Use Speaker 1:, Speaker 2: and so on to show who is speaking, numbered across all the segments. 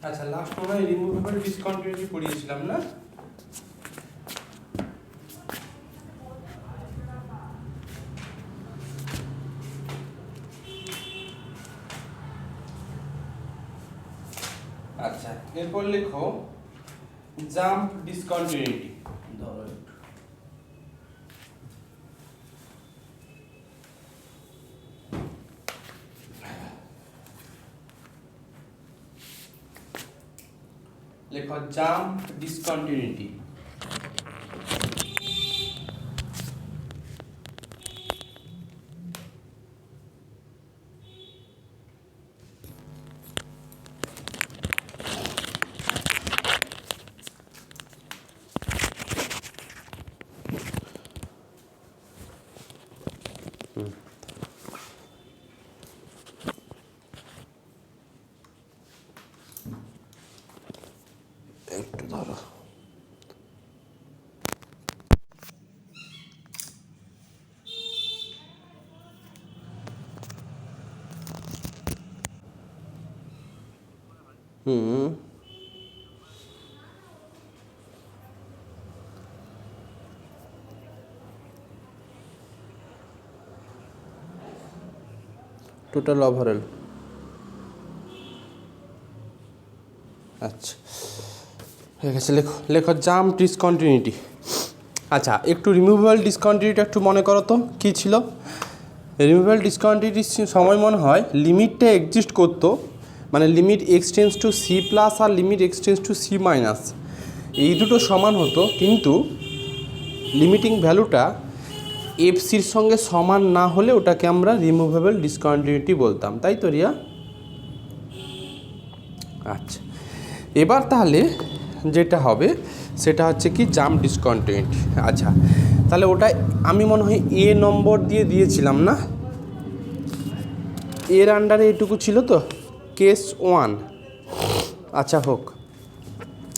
Speaker 1: আচ্ছা লাস্ট মনে হয় রিমুভেবল ডিসকন্টিনিউটি পড়িয়েছিলাম না? আচ্ছা এরপর লেখো জাম্প ডিসকন্টিনিউটি। ধরো লেখো জাম্প ডিসকন্টিনিউটি। একটু ধরো। Total overall. আচ্ছা হয়ে গেছে, লেখো লেখো জাম্প ডিসকন্টিনিউটি। আচ্ছা একটু রিমুভেবল ডিসকন্টিনিউটি একটু মনে করো তো কী ছিল। রিমুভেবল ডিসকন্টিনিউটির সময় মনে হয় লিমিটটা এক্সিস্ট করতো, মানে limit x tends to c plus আর limit x tends to c minus, এই দুটো সমান হতো, কিন্তু লিমিটিং ভ্যালুটা এফসির সঙ্গে সমান না হলে ওটাকে আমরা রিমুভেবল ডিসকন্টিনিউটি বলতাম, তাই তো রিয়া? আচ্ছা এবার তাহলে যেটা হবে সেটা হচ্ছে কি জাম্প ডিসকন্টিনিউটি। আচ্ছা তাহলে ওটা আমি মনে হয় এ নম্বর দিয়ে দিয়েছিলাম না, এর আন্ডারে এটুকু ছিল তো, কেস 1। আচ্ছা হোক,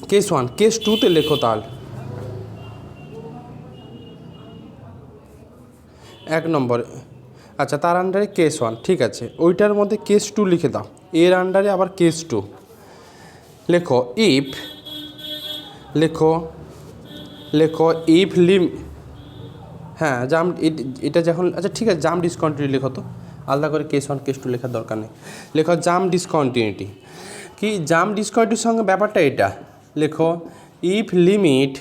Speaker 1: কেস 1। কেস 2তে লেখো তাহলে 1 নম্বরে। আচ্ছা তার আন্ডারে কেস 1, ঠিক আছে, ওইটার মধ্যে কেস 2 লিখে দাও, এর আন্ডারে আবার কেস 2 লেখো। ইফ লেখো লেখো ইফ হ্যাঁ জাম্প, এটা যখন, আচ্ছা ঠিক আছে জাম্প ডিসকন্টিনিউটি লেখো তো, আলাদা করে কেস 1 কেস 2 লেখার দরকার নেই। লেখো জাম্প ডিসকন্টিনিউটি। কি জাম্প ডিসকন্টিনিউটির সঙ্গে ব্যাপারটা এটা লেখো, if limit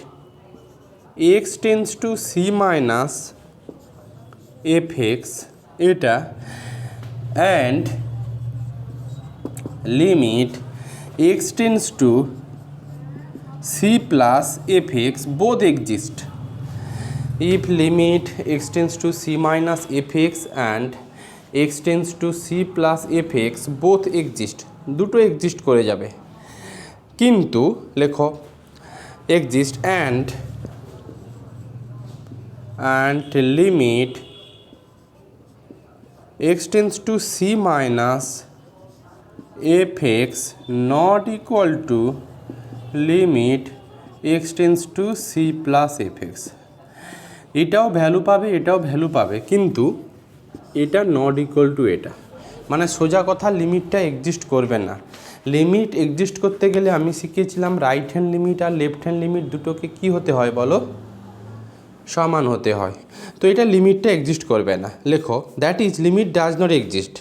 Speaker 1: x tends to c minus f x, এটা and limit x tends to c plus f x both exist. if limit x tends to c minus fx and x tends to c plus fx both exist, দুটো exist করে যাবে, কিন্তু লেখো exist and limit x tends to c minus fx not equal to limit x tends to c plus fx। এটাও value পাবে, এটাও value পাবে, কিন্তু এটা নট ইকুয়াল টু এটা, মানে সোজা কথা লিমিটটা এক্সিস্ট করবে না। লিমিট এক্সিস্ট করতে গেলে আমি শিখিয়েছিলাম রাইট হ্যান্ড লিমিট আর লেফট হ্যান্ড লিমিট দুটোকে কি হতে হয় বলো, সমান হতে হয়। তো এটা লিমিটটা এক্সিস্ট করবে না। লেখো that is limit does not exist.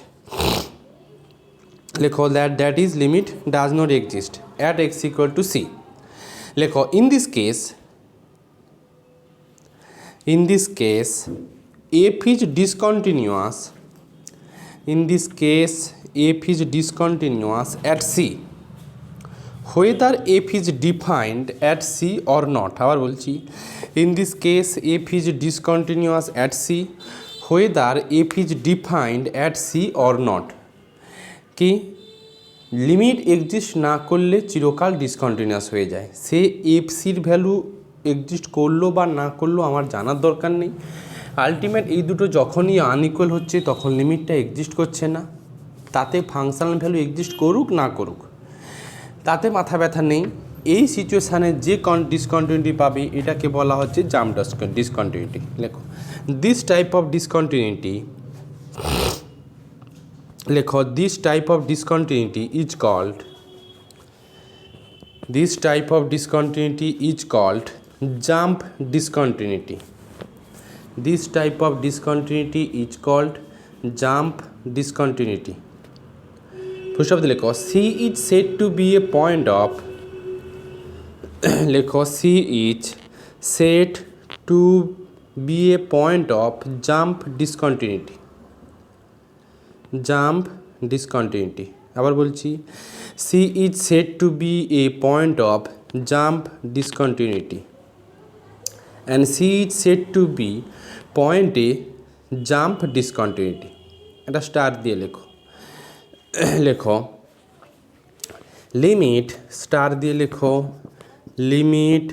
Speaker 1: লেখো that is limit does not exist at x equal to c. লেখো in this case f is discontinuous, in this case f is discontinuous at c whether f is defined at c or not। আবার বলছি, in this case f is discontinuous at c whether f is defined at c or not। কি limit exist না করলে চিরকাল discontinuous হয়ে যায়, সে F সির value exist করলো বা না করলো আমার জানার দরকার নেই। আলটিমেট এই দুটো যখনই আনইকুয়াল হচ্ছে তখন লিমিটটা এক্সিস্ট করছে না, তাতে ফাংশনাল ভ্যালু এক্সিস্ট করুক না করুক তাতে মাথা ব্যথা নেই। এই সিচুয়েশানে যে ডিসকন্টিনিউটি পাবে এটাকে বলা হচ্ছে জাম্প ডিসকন্টিনিউটি। লেখো দিস টাইপ অফ ডিসকন্টিনিউটি, লেখো this type of discontinuity is called This type of discontinuity is called jump discontinuity. This type of discontinuity is called jump discontinuity. First of the লেখো C is said to be a point of লেখো C is said to be a point of jump discontinuity. Jump discontinuity. আবার বলছি C is said to be a point of jump discontinuity and C is said to be point a jump discontinuity. এটা star দিয়ে লেখো লেখো limit star দিয়ে লেখো limit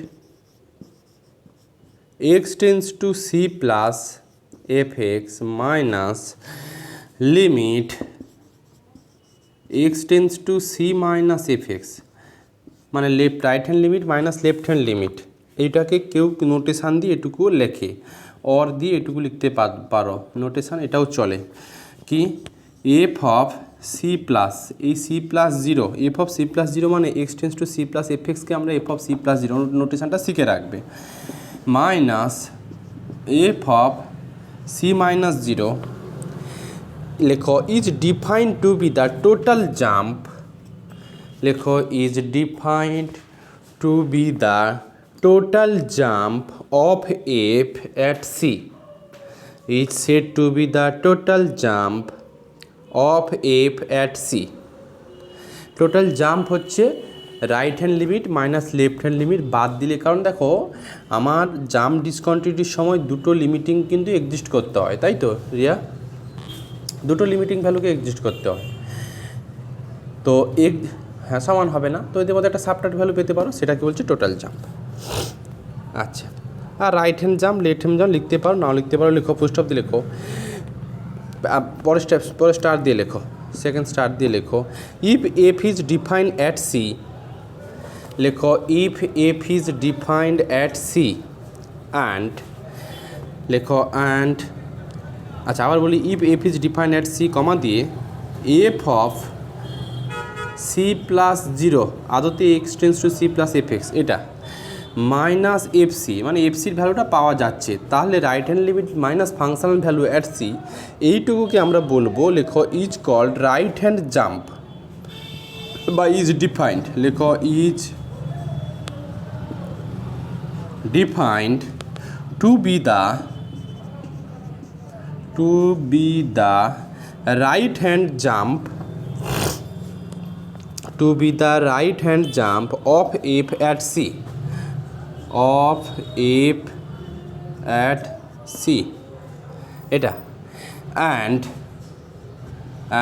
Speaker 1: x tends two c plus fx minus limit x tends two c minus fx মানে left right hand limit minus left hand limit এইটাকে কেউ notation দিয়ে এটুকু লেখে অর দিয়ে এটুকু লিখতে পারো নোটেশান এটাও চলে কি এফ অফ সি প্লাস এই c plus zero f of c plus zero মানে x tends to c plus f এক্সকে আমরা f of c plus zero নোটেশানটা শিখে রাখবে minus f of c minus zero লেখো is defined to be the total jump লেখো is defined to be the total jump of f at c is said to be the total jump of f at c. total jump হচ্ছে right hand limit minus left hand limit বাদ দিলে কারণ দেখো আমার jump ডিসকন্টিনিউটির সময় দুটো limiting কিন্তু exist করতে হয় তাই তো রিয়া দুটো লিমিটিং ভ্যালুকে এক্সিস্ট করতে হয় তো এক হ্যাঁ সমান হবে না তো এদের মধ্যে একটা সাবট্রাক্ট ভ্যালু পেতে পারো সেটাকে বলছে টোটাল জাম্প আচ্ছা আর right hand jump left hand jump লিখতে পারো নাও লিখতে পারো লেখো ফুল স্টপ দিয়ে লেখো পরে স্টার দিয়ে লেখো সেকেন্ড স্টার দিয়ে লেখো if f is defined at c লেখো if f is defined at c and লেখো অ্যান্ড আচ্ছা আবার বলি if f is defined at c comma দিয়ে f of c plus zero আদতে x tends to c plus f x এটা minus f c মানে f সির ভ্যালুটা পাওয়া যাচ্ছে তাহলে right hand limit minus functional value at c এইটুকুকে আমরা বলবো লেখো is called right hand jump বা ইজ ডিফাইন্ড লেখো is defined to be the right hand jump to be the right hand jump of f at c of f at c এটা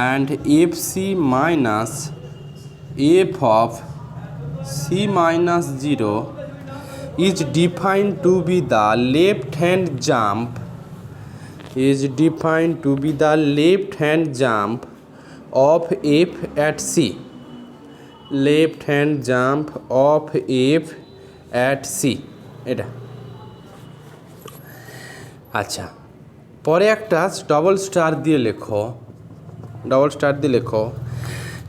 Speaker 1: and fc minus f of c minus 0 is defined to be the left hand jump of f at c left hand jump of f at c এটা আচ্ছা পরে একটা double star দিয়ে লেখো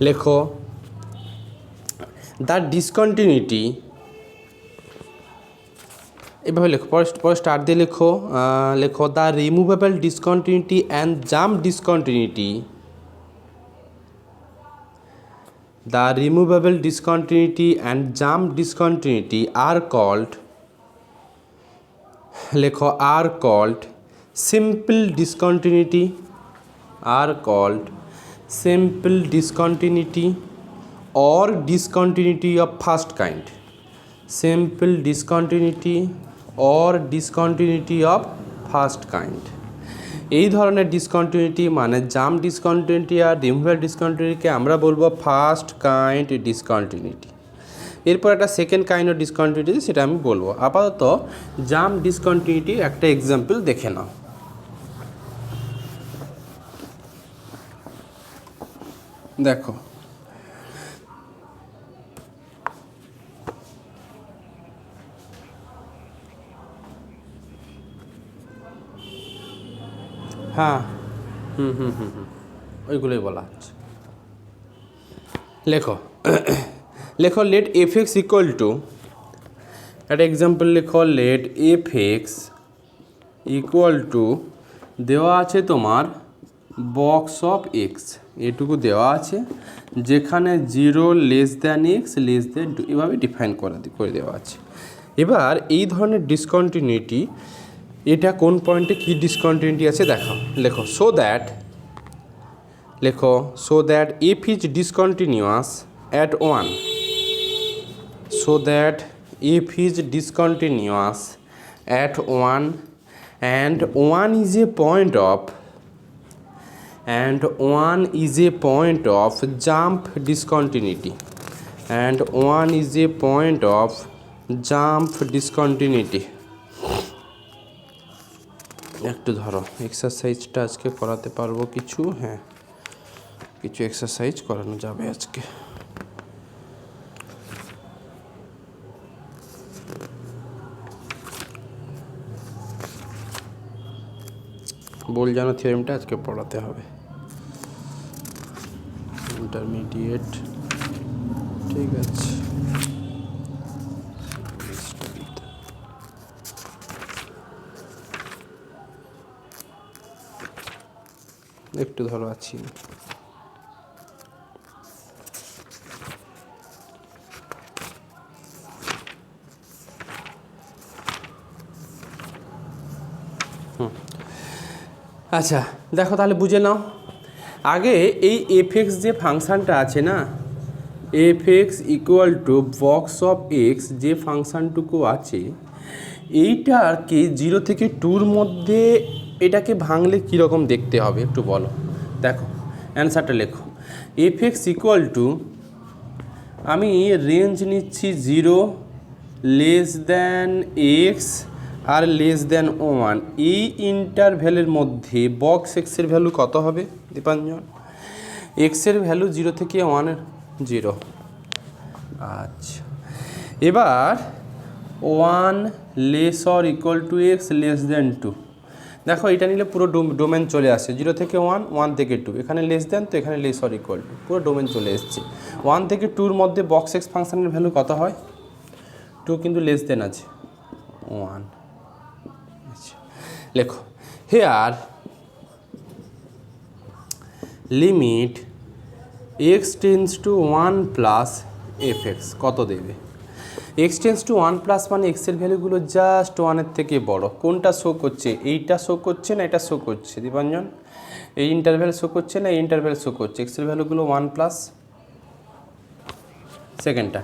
Speaker 1: লেখো the discontinuity এভাবে লেখো পরে স্টার দিয়ে লেখো the removable discontinuity and jump discontinuity The removable discontinuity and jump discontinuity are called simple discontinuity or discontinuity of first kind. Simple discontinuity or discontinuity of first kind. এই ধরনের discontinuity মানে jump discontinuity আর removal ডিসকন্টিনিউটিকে আমরা বলবো first kind discontinuity এরপর একটা second kind of discontinuity সেটা আমি বলবো আপাতত জাম্প ডিসকন্টিনিউটির একটা এক্সাম্পল দেখে নাও দেখো হ্যাঁ ওইগুলোই বলা হচ্ছে লেখো লেখো let f x equal to, একটা এক্সাম্পল লেখো, let f x equal to দেওয়া আছে তোমার বক্স অফ এক্স, এটুকু দেওয়া আছে, যেখানে 0 less than x less than 2, এভাবে ডিফাইন করে দেওয়া আছে। এবার এই ধরনের ডিসকন্টিনিউটি, এটা কোন পয়েন্টে কী ডিসকন্টিনিউটি আছে দেখো, লেখো so that F is discontinuous at 1, so that if is discontinuous at 1 and 1 is a point of jump discontinuity, and 1 is a point of jump discontinuity। একটু ধরো এক্সারসাইজটা আজকে করাতে পারবো কিছু, হ্যাঁ কিছু এক্সারসাইজ করানো যাবে আজকে। বল জানো থিওরেমটা আজকে পড়াতে হবে, ইন্টারমিডিয়েট, ঠিক আছে। একটু ধরো আছি, আচ্ছা দেখো তাহলে বুঝে নাও। আগে এই এফ এক্স যে ফাংশানটা আছে না, F x equal to box of x যে ফাংশানটুকু আছে, এইটাকে 0 থেকে 2-র মধ্যে এটাকে ভাঙলে কীরকম দেখতে হবে একটু বলো। দেখো অ্যান্সারটা লেখো, এফ এক্স ইকুয়াল টু, আমি রেঞ্জ নিচ্ছি 0 লেস দ্যান এক্স আর লেস দ্যান 1, এই ইন্টারভ্যালের মধ্যে বক্স এক্সের ভ্যালু কত হবে দীপাঞ্জন? এক্সের ভ্যালু 0 থেকে 1, 0। আচ্ছা এবার 1 less or equal to x less than 2, দেখো এটা নিলে পুরো ডোমেন চলে আসে, 0 থেকে 1, 1 থেকে 2, এখানে লেস দ্যান তো এখানে লেস অর ইকুয়াল টু, পুরো ডোমেন চলে এসছে। 1 থেকে 2-র মধ্যে বক্স এক্স ফাংশনের ভ্যালু কত হয়? 2 কিন্তু লেস দ্যান আছে 1। লেখো here limit x tends to 1 plus f x কত দেবে? এক্স টেন্স টু 1 প্লাস মানে এক্সের ভ্যালুগুলো জাস্ট 1-এর থেকে বড়। কোনটা শো করছে? এইটা শো করছে না এটা শো করছে দীপাঞ্জন? এই ইন্টারভ্যাল শো করছে না এই ইন্টারভ্যাল শো করছে? এক্সের ভ্যালুগুলো 1 প্লাস সেকেন্ডটা,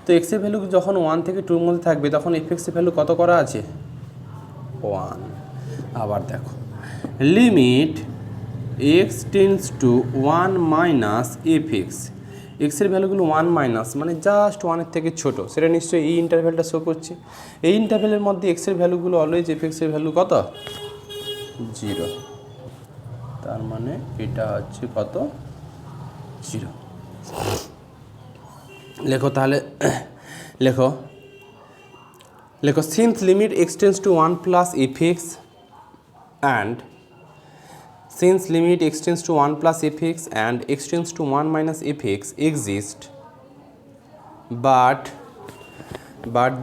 Speaker 1: তো এক্সের ভ্যালু যখন 1 থেকে 2-র মধ্যে থাকবে তখন এফ এক্সের ভ্যালু কত করা আছে? 1। আবার দেখো limit x tends to 1 minus f x, এক্সের ভ্যালুগুলো 1 মাইনাস মানে জাস্ট 1-এর থেকে ছোট, সেটা নিশ্চয়ই এই ইন্টারভ্যালটা শো করছে। এই ইন্টারভ্যালের মধ্যে এক্সের ভ্যালুগুলো অলওয়েজ এফ এক্সের ভ্যালু কত? 0, তার মানে এটা হচ্ছে কত? 0। লেখো তাহলে, লেখো since limit x tends to 1 plus fx and since limit x tends to 1 plus fx and x tends to 1 minus fx exist, but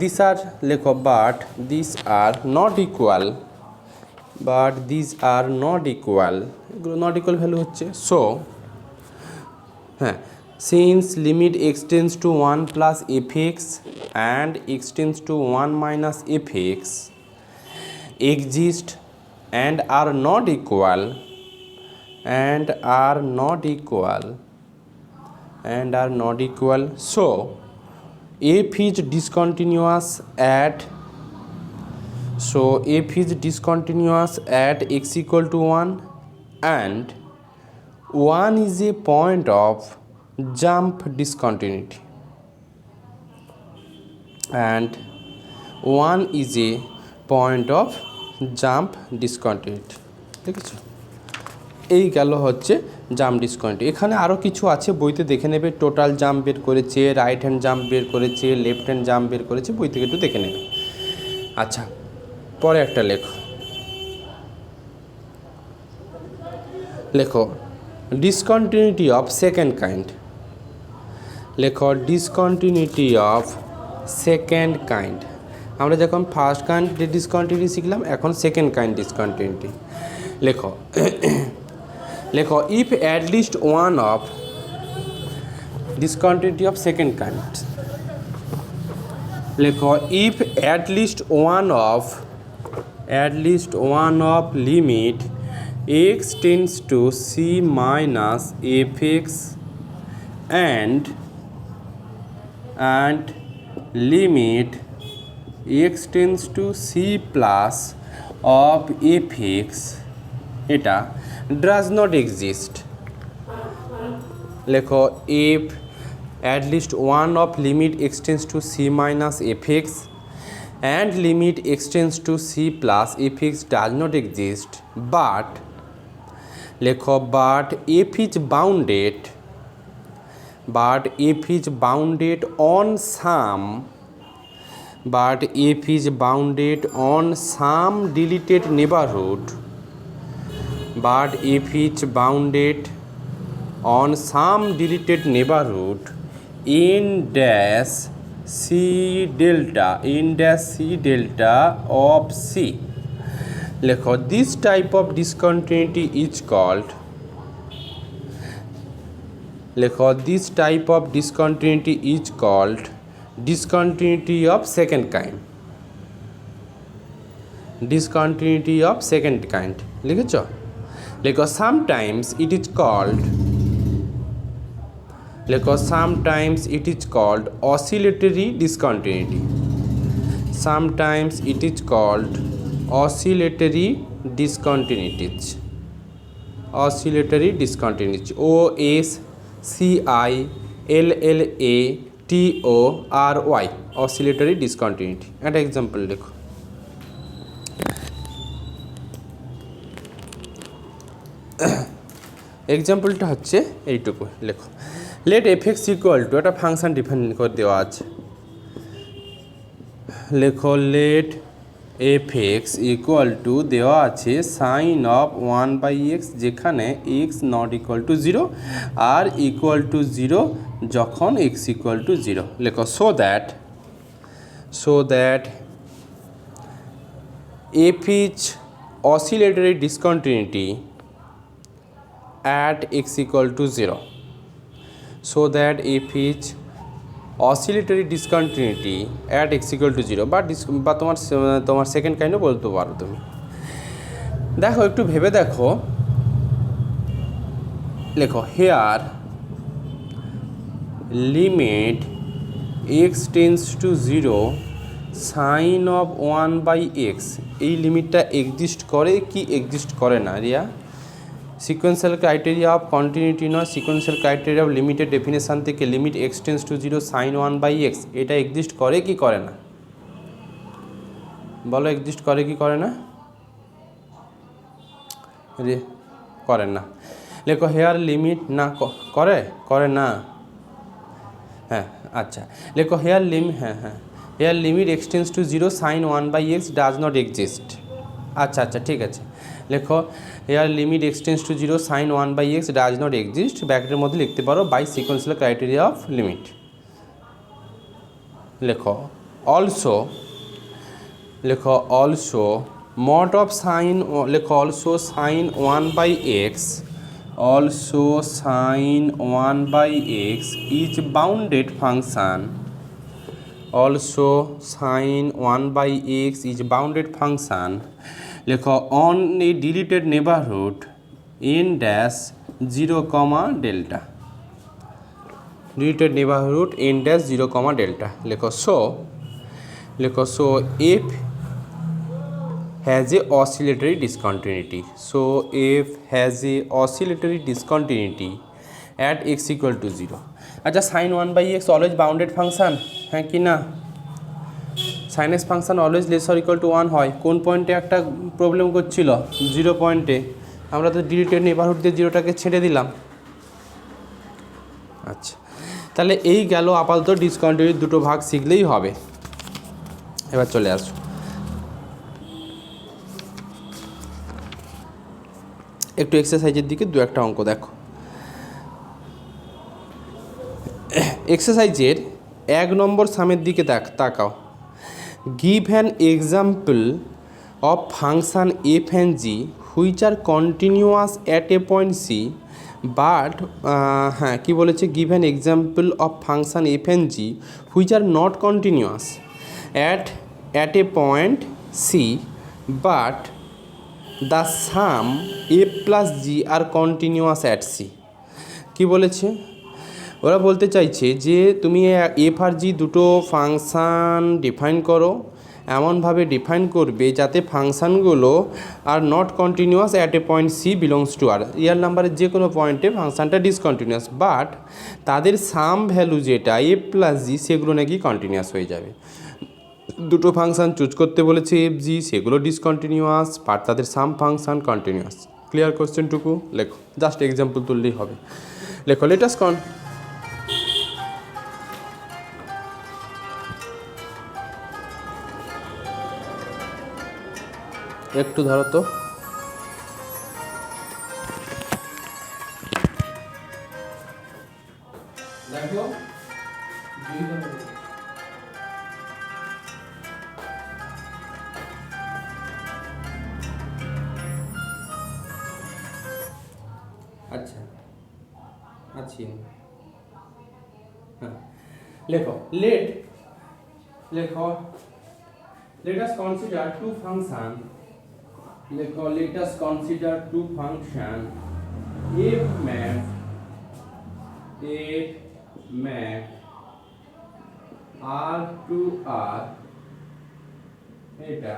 Speaker 1: these are, লেখো but these are not equal, এগুলো not equal ভ্যালু হচ্ছে। So হ্যাঁ, since limit x tends to 1 plus fx and x tends to 1 minus fx exist and are not equal, so f is discontinuous at x equal to 1 and 1 is a point of jump discontinuity, and 1 is a point of jump discontinuity। দেখেছো, এই গেল হচ্ছে jump discontinuity. এখানে আরও কিছু আছে, বইতে দেখে নেবে। টোটাল জাম্প বের করেছে, রাইট হ্যান্ড জাম্প বের করেছে, লেফট হ্যান্ড জাম্প বের করেছে, বই থেকে একটু দেখে নেবে। আচ্ছা পরে একটা লেখো ডিসকন্টিনিউটি অফ সেকেন্ড কাইন্ড। লেখো ডিসকন্টিনিউটি অফ সেকেন্ড কাইন্ড। আমরা যখন ফার্স্ট কাইন্ড ডিসকন্টিনিউটি শিখলাম, এখন সেকেন্ড কাইন্ড ডিসকন্টিনিউটি। লেখো লেখো if at least one of discontinuity of second kind. লেখো if at least one of limit x tends to c minus fx and limit x tends to c plus of fx এটা does not exist. লেখো if at least one of limit x tends to c minus fx and limit x tends to c plus fx does not exist, but লেখো but if is bounded on some deleted neighborhood, in dash c delta of c. লেখো this type of discontinuity is called discontinuity of second kind. লিখেছো? লেখো sometimes it is called oscillatory discontinuity. OSCILLATORY, oscillatory discontinuity. একটা example লেখো। এক্সাম্পলটা হচ্ছে এইটুকু লেখো। Late FX equal to একটা function define করে দেওয়া আছে। লেখো লেট এফএক্স ইকুয়াল টু দেওয়া আছে সাইন অফ 1/x, যেখানে x নট ইকুয়াল টু 0 আর ইকুয়াল টু 0 যখন x ইকুয়াল টু 0। লেখো so that f is oscillatory discontinuity at x equal to 0. So that f is oscillatory discontinuity at x equal to 0 বা তোমার second কাইন্ডও বলতে পারো তুমি। দেখো একটু ভেবে দেখো। লেখো here limit x tends to 0 sine of 1/x, এই লিমিটটা এক্সিস্ট করে কি এক্সিস্ট করে না Riya? Sequential criteria of continuity নয়, সিকোয়েন্সিয়াল ক্রাইটেরিয়া অফ লিমিটের ডেফিনেশান থেকে limit x tends to 0 sine 1/x এটা এক্সিস্ট করে কি করে না? বলো এক্সিস্ট করে কি করে না? রে করে না। লেখো হেয়ার লিমিট না করে না। হ্যাঁ আচ্ছা, লেখো here limit x tends to 0 sine 1/x does not exist. আচ্ছা ঠিক আছে, লেখো here limit x tends to 0 sine 1/x does not exist, ব্র্যাকেটের মধ্যে লিখতে পারো by sequential criteria of limit. লেখো অলসো mod of sin, লেখো also sine 1/x is bounded function. Also sin 1/x is bounded function. লেখো on a deleted neighborhood in dash 0, delta. Deleted neighborhood in dash 0, delta. লেখো so f has a oscillatory discontinuity. So f has a oscillatory discontinuity at x equal to 0. আচ্ছা sin 1/x always bounded function, হ্যাঁ কি না? Sine x function always lesser equal to 1 হয়। কোন পয়েন্টে একটা problem করছিল? 0 পয়েন্টে। আমরা তো ডিলিটেড নেইবারহুড দিয়ে 0টাকে ছেড়ে দিলাম। আচ্ছা তাহলে এই গেল আপাতত ডিসকন্টিনিউটির দুটো ভাগ শিখলেই হবে। এবার চলে আসো একটু এক্সারসাইজের দিকে, দু একটা অঙ্ক দেখো। এক্সারসাইজের 1 নম্বর সামের দিকে তাকাও। Give an example of function f and g which are continuous at a point c but হ্যাঁ কী বলেছে, give an example of function f and g which are not continuous at a point c but the sum f plus g are continuous at c. কী বলেছে, ওরা বলতে চাইছে যে তুমি এফ আর জি দুটো ফাংশান ডিফাইন করো, এমনভাবে ডিফাইন করবে যাতে ফাংশানগুলো are not continuous at a point c belongs to R, real নাম্বারের যে কোনো পয়েন্টে ফাংশানটা ডিসকন্টিনিউয়াস, বাট তাদের সাম ভ্যালু যেটা এফ প্লাস জি সেগুলো নাকি কন্টিনিউয়াস হয়ে যাবে। দুটো ফাংশান চুজ করতে বলেছে এফ জি, সেগুলো ডিসকন্টিনিউয়াস, বাট তাদের সাম ফাংশান কন্টিনিউয়াস। ক্লিয়ার কোশ্চেনটুকু লেখো, জাস্ট এক্সাম্পল তুললেই হবে। লেখো লেটাস একটু ধরো তো, দেখো আচ্ছা আছি হ্যাঁ লেখো লেখো let us consider two function লেখো let us consider two function f map r to r এটা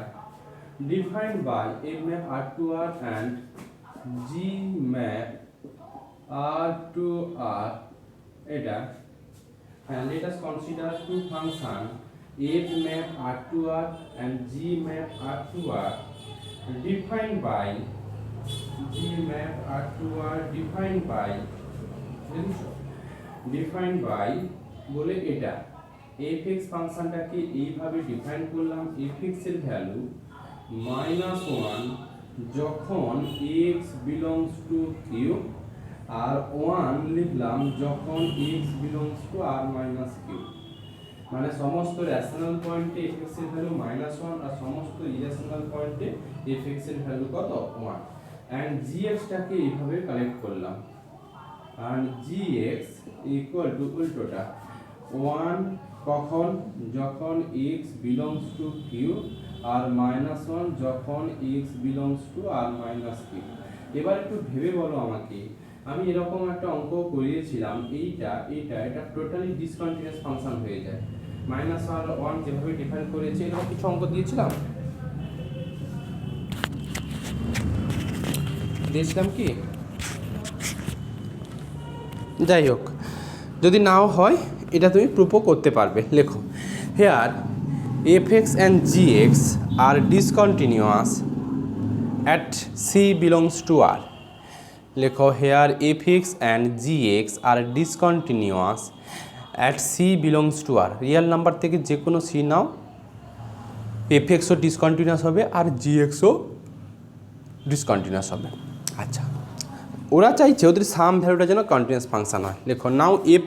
Speaker 1: defined by f map r to r and g map r to r এটা and let us consider two function f map r to r and g map r to r defined by g map r to r defined by বলে এটা fx ফাংশনটাকে এইভাবে define করলাম, fx এর value -1 যখন x belongs to q আর 1 লিখলাম যখন x belongs to r minus q, মানে সমস্ত রেশনাল পয়েন্টে fx এর ভ্যালু -1 আর সমস্ত ইরেশনাল পয়েন্টে fx এর ভ্যালু কত 1 এন্ড gx টাকে এইভাবে কালেক্ট করলাম and gx ইকুয়াল টু উল্টোটা 1 কখন যখন x belongs to q আর -1 যখন x belongs to r minus q। এবার একটু ভেবে বলো আমাকে, আমি এরকম একটা অঙ্ক করিয়েছিলাম, এটা টোটালি ডিসকন্টিনিউয়াস ফাংশন হয়ে যায়, -1 যেভাবে ডিফাইন করেছে এরকম কিছু অঙ্ক দিয়েছিলাম কি? যাই হোক, যদি নাও হয় এটা তুমি প্রুফও করতে পারবে। লেখো hair fx and gx are discontinuous at c belongs to r। লেখো hair fx and gx are discontinuous at c belongs to r। Real number থেকে যে কোনো c নাও, fxও ডিসকন্টিনিউয়াস হবে আর gxও ডিসকন্টিনিউয়াস হবে। আচ্ছা, ওরা চাইছে ওদের সাম ভ্যালুটা যেন কন্টিনিউয়াস ফাংশন হয়। লেখো নাও f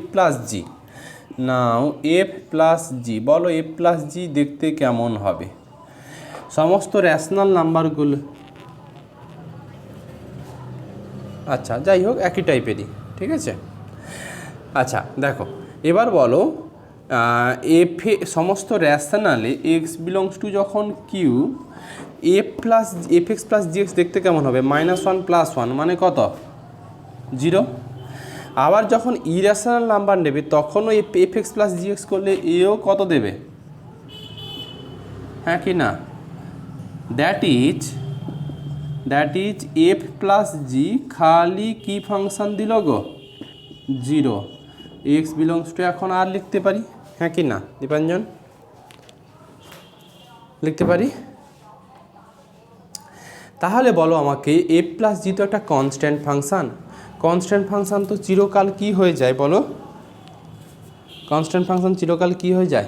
Speaker 1: প্লাস জি, বলো f প্লাস জি দেখতে কেমন হবে? সমস্ত রেশনাল নাম্বারগুলো, আচ্ছা যাই হোক একই টাইপেরই, ঠিক আছে। আচ্ছা দেখো এবার বলো সমস্ত রেশনালে x বিলংস টু যখন q fx প্লাস gx দেখতে কেমন হবে? -1 + 1 মানে কত? 0। আবার যখন ইরেশনাল নাম্বার নেবে তখনও fx প্লাস gx করলে এও কত দেবে? হ্যাঁ কি না? দ্যাট ইজ f প্লাস জি খালি কি ফাংশন দিল গো? 0। x বিলংস টু এখন আর লিখতে পারি, হ্যাঁ কি না দীপাঞ্জন? লিখতে পারি। তাহলে বলো আমাকে f প্লাস জি তো একটা কনস্ট্যান্ট ফাংশন, কনস্ট্যান্ট ফাংশন তো চিরকাল কি হয়ে যায় বলো? কনস্ট্যান্ট ফাংশন চিরকাল কি হয়ে যায়?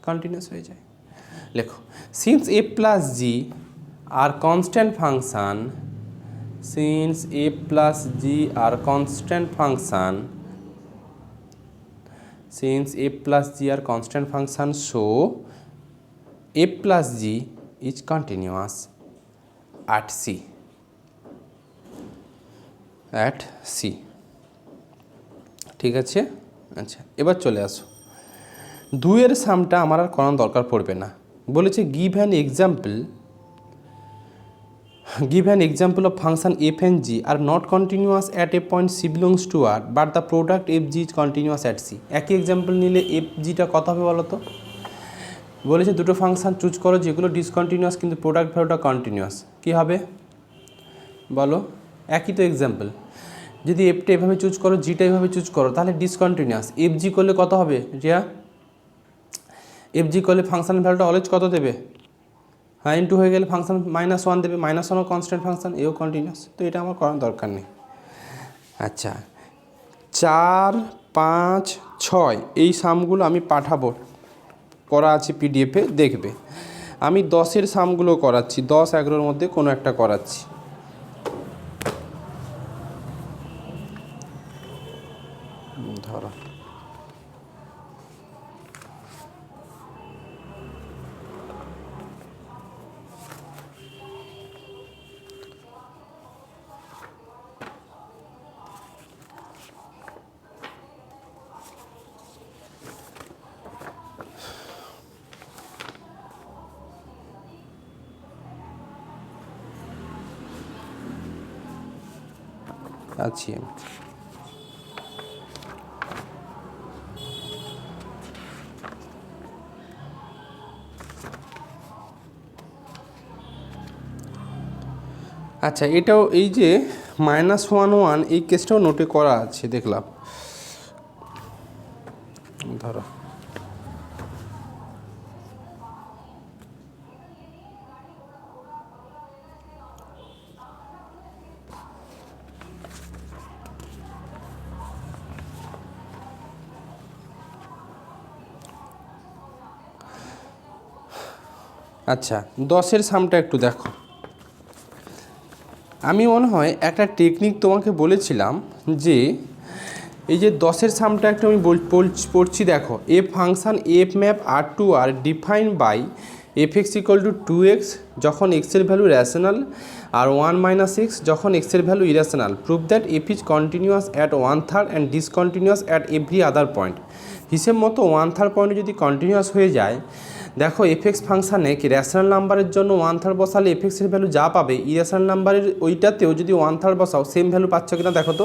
Speaker 1: কন্টিনিউয়াস হয়ে যায়। লেখো since f plus g are constant function, since f plus g are constant function since f plus g are constant function, so f plus g is continuous at c. ঠিক আছে। আচ্ছা, এবার চলে আসো দুইয়ের সামটা আমার আর কোনো দরকার পড়বে না। বলেছে give an example of function f and g are not continuous at a point c belongs to R but the product f g is continuous at c. একই এক্সাম্পল নিলে এফ জিটা কত হবে বলো তো? বলেছে দুটো ফাংশান চুজ করো যেগুলো ডিসকন্টিনিউয়াস কিন্তু প্রোডাক্ট ভ্যালুটা কন্টিনিউয়াস। কী হবে বলো? একই তো এক্সাম্পল। যদি এফটা এভাবে চুজ করো, জিটা এভাবে চুজ করো, তাহলে ডিসকন্টিনিউয়াস। এফ জি করলে কত হবে রিয়া? এফ জি করলে ফাংশন ভ্যালুটা অলওয়েজ কত দেবে? হ্যাঁ, ইন্টু হয়ে গেলে ফাংশন -1 দেবে। -1ও কনস্ট্যান্ট ফাংশন, এও কন্টিনিউয়াস। তো এটা আমার করার দরকার নেই। আচ্ছা, 4, 5, 6 এই সামগুলো আমি পাঠাবো, করা আছে পিডিএফে, দেখবে। আমি 10-এর সামগুলো করাচ্ছি, 10, 11-র মধ্যে কোনো একটা করাচ্ছি। ধরো আছি আমি। আচ্ছা, এটাও এই যে -1 এই কেসটাও নোটে করা আছে দেখলাম। ধরো আচ্ছা, 10-এর সামটা একটু দেখো। আমি মনে হয় একটা টেকনিক তোমাকে বলেছিলাম যে এই যে 10-এর সামটা একটু আমি পড়ছি, দেখো। A function F map R to R define by f x equal to 2x যখন এক্সের ভ্যালু র্যাশনাল আর 1 - x যখন এক্সের value irrational. Prove that F is continuous at 1/3 and discontinuous at every other point. হিসেব মতো 1/3 পয়েন্টে যদি continuous হয়ে যায়, দেখো এফ এক্স ফাংশানে কি র্যাশনাল নাম্বারের জন্য 1/3 বসালে এফ এক্সের ভ্যালু যা পাবে, ইরেশনাল নাম্বারের ওইটাতেও যদি 1/3 বসাও সেম ভ্যালু পাচ্ছ কিনা দেখো তো।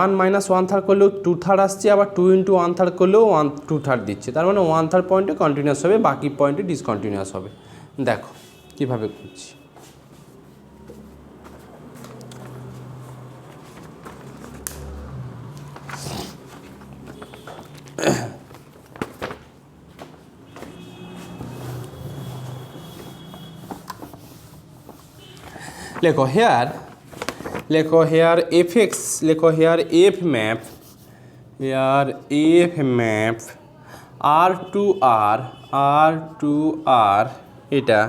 Speaker 1: 1 - 1/3 করলেও 2/3 আসছে, আবার 2 × 1/3 করলেও 2/3 দিচ্ছে। তার মানে 1/3 পয়েন্টে কন্টিনিউয়াস হবে, বাকি পয়েন্টে ডিসকন্টিনিউয়াস হবে। দেখো কীভাবে করছি। লেখো হেয়ার এফ এক্স, লেখো hair F map R to আর এটা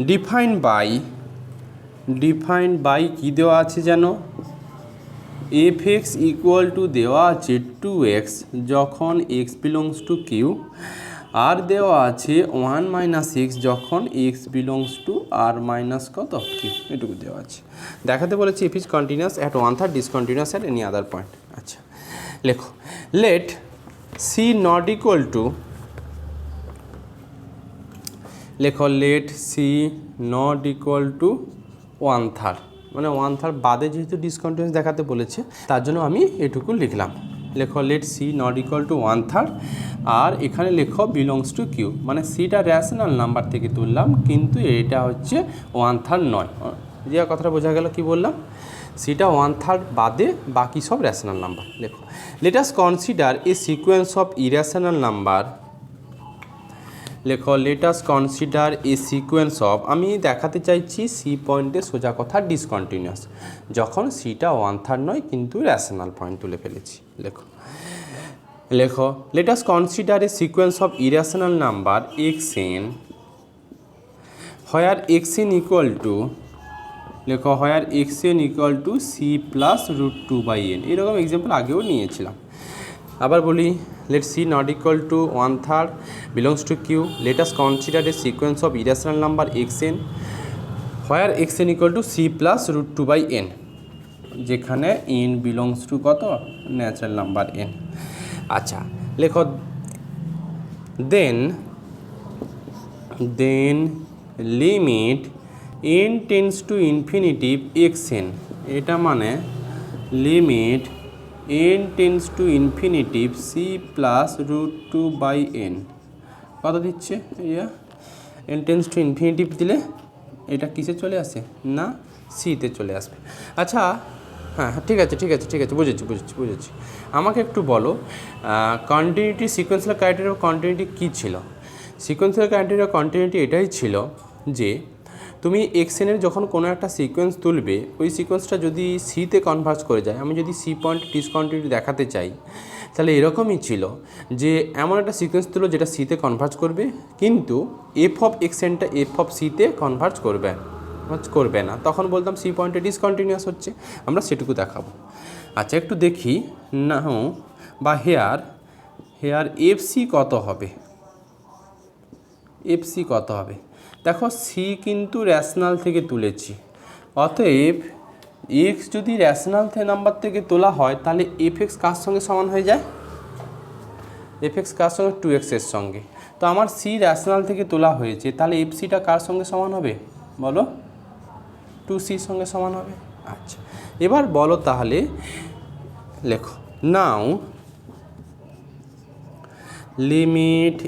Speaker 1: ডিফাইন বাই কী দেওয়া আছে যেন? এফ এক্স ইকুয়াল টু দেওয়া আছে 2x যখন এক্স বিলংস টু কিউ, আর দেওয়া আছে 1 - x যখন x belongs to R minus কত কিউ, এটুকু দেওয়া আছে। দেখাতে বলেছি if is continuous at 1/3, discontinuous at any other point. আচ্ছা, লেখো let c not equal to, লেখো let c not equal to 1/3, মানে 1/3 বাদে যেহেতু ডিসকন্টিনিউয়াস দেখাতে বলেছে তার জন্য আমি এটুকু লিখলাম। লেখো let c not equal to 1/3, আর এখানে লেখো বিলংস টু কিউ, মানে সিটা র্যাশনাল নাম্বার থেকে তুললাম কিন্তু এটা হচ্ছে 1/3 নয়। যে কথাটা বোঝা গেল কি বললাম? সিটা 1/3 বাদে বাকি সব র্যাশনাল নাম্বার। লেখো let us consider a sequence of irrational number. লেখো let us consider a sequence of, আমি দেখাতে চাইছি সি পয়েন্টে সোজা কথা ডিসকন্টিনিউয়াস যখন সিটা 1/3 নয় কিন্তু র্যাশনাল পয়েন্ট তুলে ফেলেছি। লেখো let us consider a sequence of irrational number xn where xn equal to, লেখো হোয়ার xn equal to c + √2/n। এরকম এক্সাম্পল আগেও নিয়েছিলাম। আবার বলি, let c not equal to 1/3 belongs to q. Let us consider a sequence of irrational number xn where xn equal to c plus root 2 by n, যেখানে n belongs to কত, natural number n। আচ্ছা লেখো, then limit n tends to infinity xn, এটা মানে limit n tends to infinity c plus root 2 by n কত দিচ্ছে, n tends to infinity দিলে এটা কিসে চলে আসে না, সিতে চলে আসবে। আচ্ছা হ্যাঁ ঠিক আছে বুঝেছি। আমাকে একটু বলো, continuity sequential criteria of continuity কী ছিল? সিকোয়েন্সিয়াল ক্রাইটেরিয়া কন্টিনিউটি এটাই ছিল যে তুমি এক্সএনের যখন কোনো একটা সিকোয়েন্স তুলবে, ওই সিকোয়েন্সটা যদি সিতে কনভার্জ করে যায়, আমি যদি সি পয়েন্ট ডিসকন্টিনিউটি দেখাতে চাই, তাহলে এরকমই ছিল যে এমন একটা সিকোয়েন্স তুলো যেটা সিতে কনভার্জ করবে, কিন্তু এফ অফ এক্সএনটা এফ অফ সিতে কনভার্জ করবে না, তখন বলতাম সি পয়েন্টে ডিসকন্টিনিউয়াস হচ্ছে, আমরা সেটুকু দেখাবো। আচ্ছা একটু দেখি না বা হেয়ার এফ সি কত হবে, দেখো সি কিন্তু র্যাশনাল থেকে তুলেছি, অতএব এক্স যদি র্যাশনাল নাম্বার থেকে তোলা হয় তাহলে এফ এক্স কার সঙ্গে সমান হয়ে যায়, এফ এক্স কার সঙ্গে 2x এর সঙ্গে। তো আমার সি র্যাশনাল থেকে তোলা হয়েছে, তাহলে এফ সিটা কার সঙ্গে সমান হবে বলো, 2c সঙ্গে সমান হবে। আচ্ছা এবার বলো তাহলে, লেখো now limit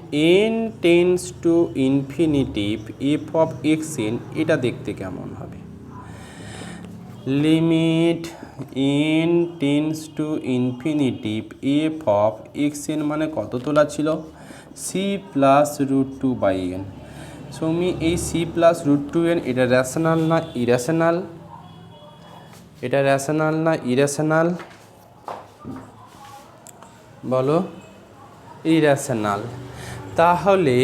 Speaker 1: n tends to infinitive f of x n, এটা দেখতে কেমন হবে? Limit n tends to infinitive f of x n মানে কত তোলা ছিল, c plus root 2 by n। Soumi এই c প্লাস রুট 2n এটা র্যাশনাল না ইরেশনাল, বলো, ইরেশনাল। তাহলে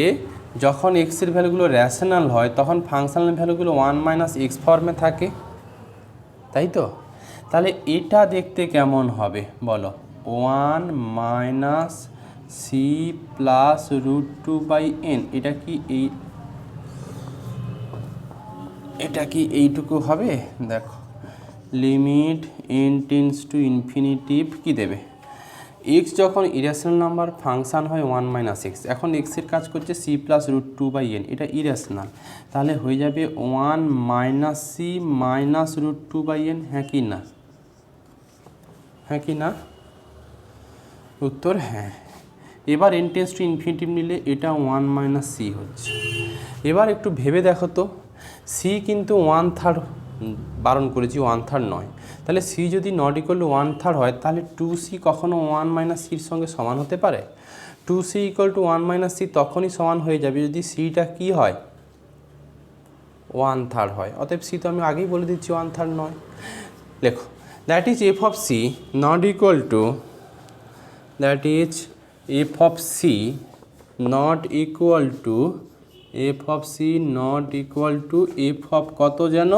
Speaker 1: যখন এক্সের ভ্যালুগুলো র্যাশনাল হয় তখন ফাংশনাল ভ্যালুগুলো 1 মাইনাস এক্স ফর্মে থাকে, তাই তো? তাহলে এটা দেখতে কেমন হবে বলো, 1 minus c plus root 2 by n, এটা কি এইটুকু হবে? দেখো limit n tends to infinitive কী দেবে, এক্স যখন ইরেশনাল নাম্বার ফাংশান হয় 1 মাইনাস এক্স, এখন এক্সের কাজ করছে c plus root 2 by n, এটা ইরেশনাল, তাহলে হয়ে যাবে 1 minus c minus root 2 by n. হ্যাঁ কি না? উত্তর হ্যাঁ। এবার n টেন্স টু ইনফিনিটিভ নিলে এটা 1 মাইনাস সি হচ্ছে। এবার একটু ভেবে দেখো তো, সি কিন্তু 1/3 বারণ করেছি, 1/3 নয়, তাহলে সি যদি নট ইকুয়াল টু 1/3 হয় তাহলে 2c কখনো 1 মাইনাস সির সঙ্গে সমান হতে পারে? 2c equal to 1 minus C তখনই সমান হয়ে যাবে যদি সিটা কি হয়, 1/3 হয়। অতএব সি তো আমি আগেই বলে দিচ্ছি 1/3 নয়। লেখো that is f of c not equal to, that is f of c not equal to, f of c not equal to f of কত যেন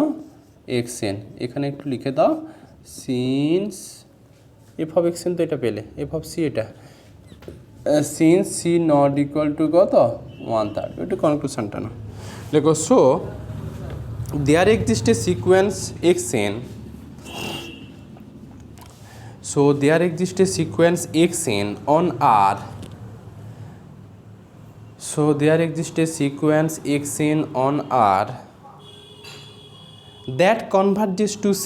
Speaker 1: এক্সএন, এখানে একটু লিখে দাও, সিন্স এফ অফ এক্সএন তো এটা পেলে, এফ অফ সি এটা, since c not equal to কত 1/3, একটু কনক্লুশনটা না লেখো। So there exist a sequence xn, so there exists a sequence xn on R, so there exists a sequence xn on R that converges to C,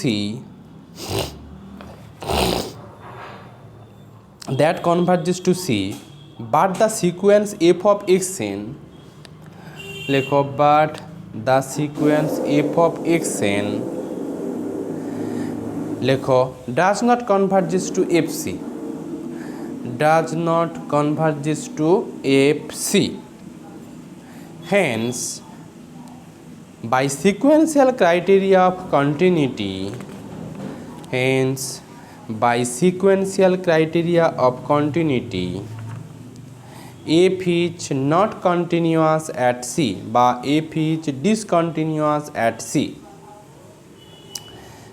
Speaker 1: but the sequence f of xn, লেখো but the sequence f of xn, লেখো does not converges to fc, hence by sequential criteria of continuity, f is not continuous at C বা f is discontinuous at C,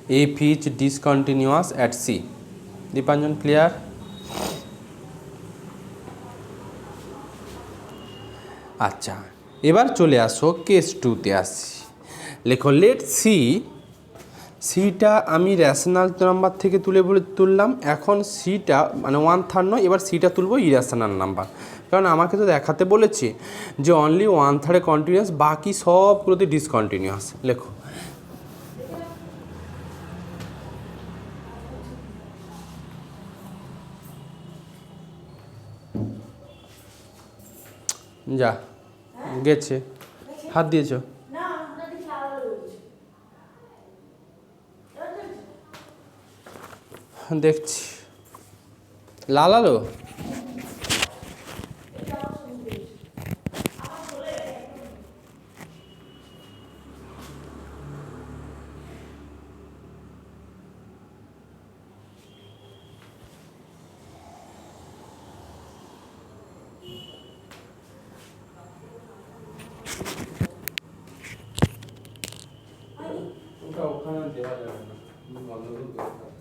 Speaker 1: F is discontinuous at C. Dipanjan clear? আচ্ছা, এবার চলে আসো case টুতে আসি। লেখো late সিটা আমি র্যাশনাল নাম্বার থেকে তুললাম। এখন সিটা মানে 1/3 নয়, এবার সিটা তুলবো ইরেশনাল নাম্বার, কারণ আমাকে তো দেখাতে বলেছে যে অনলি 1/3 কন্টিনিউয়াস, বাকি সবগুলোতে ডিসকন্টিনিউয়াস। লেখো যা গেছে, হাত দিয়েছ, দেখছি লাল আলো। ওখানে দেওয়া যাবে না, বন্ধ করে দেওয়া যাবে।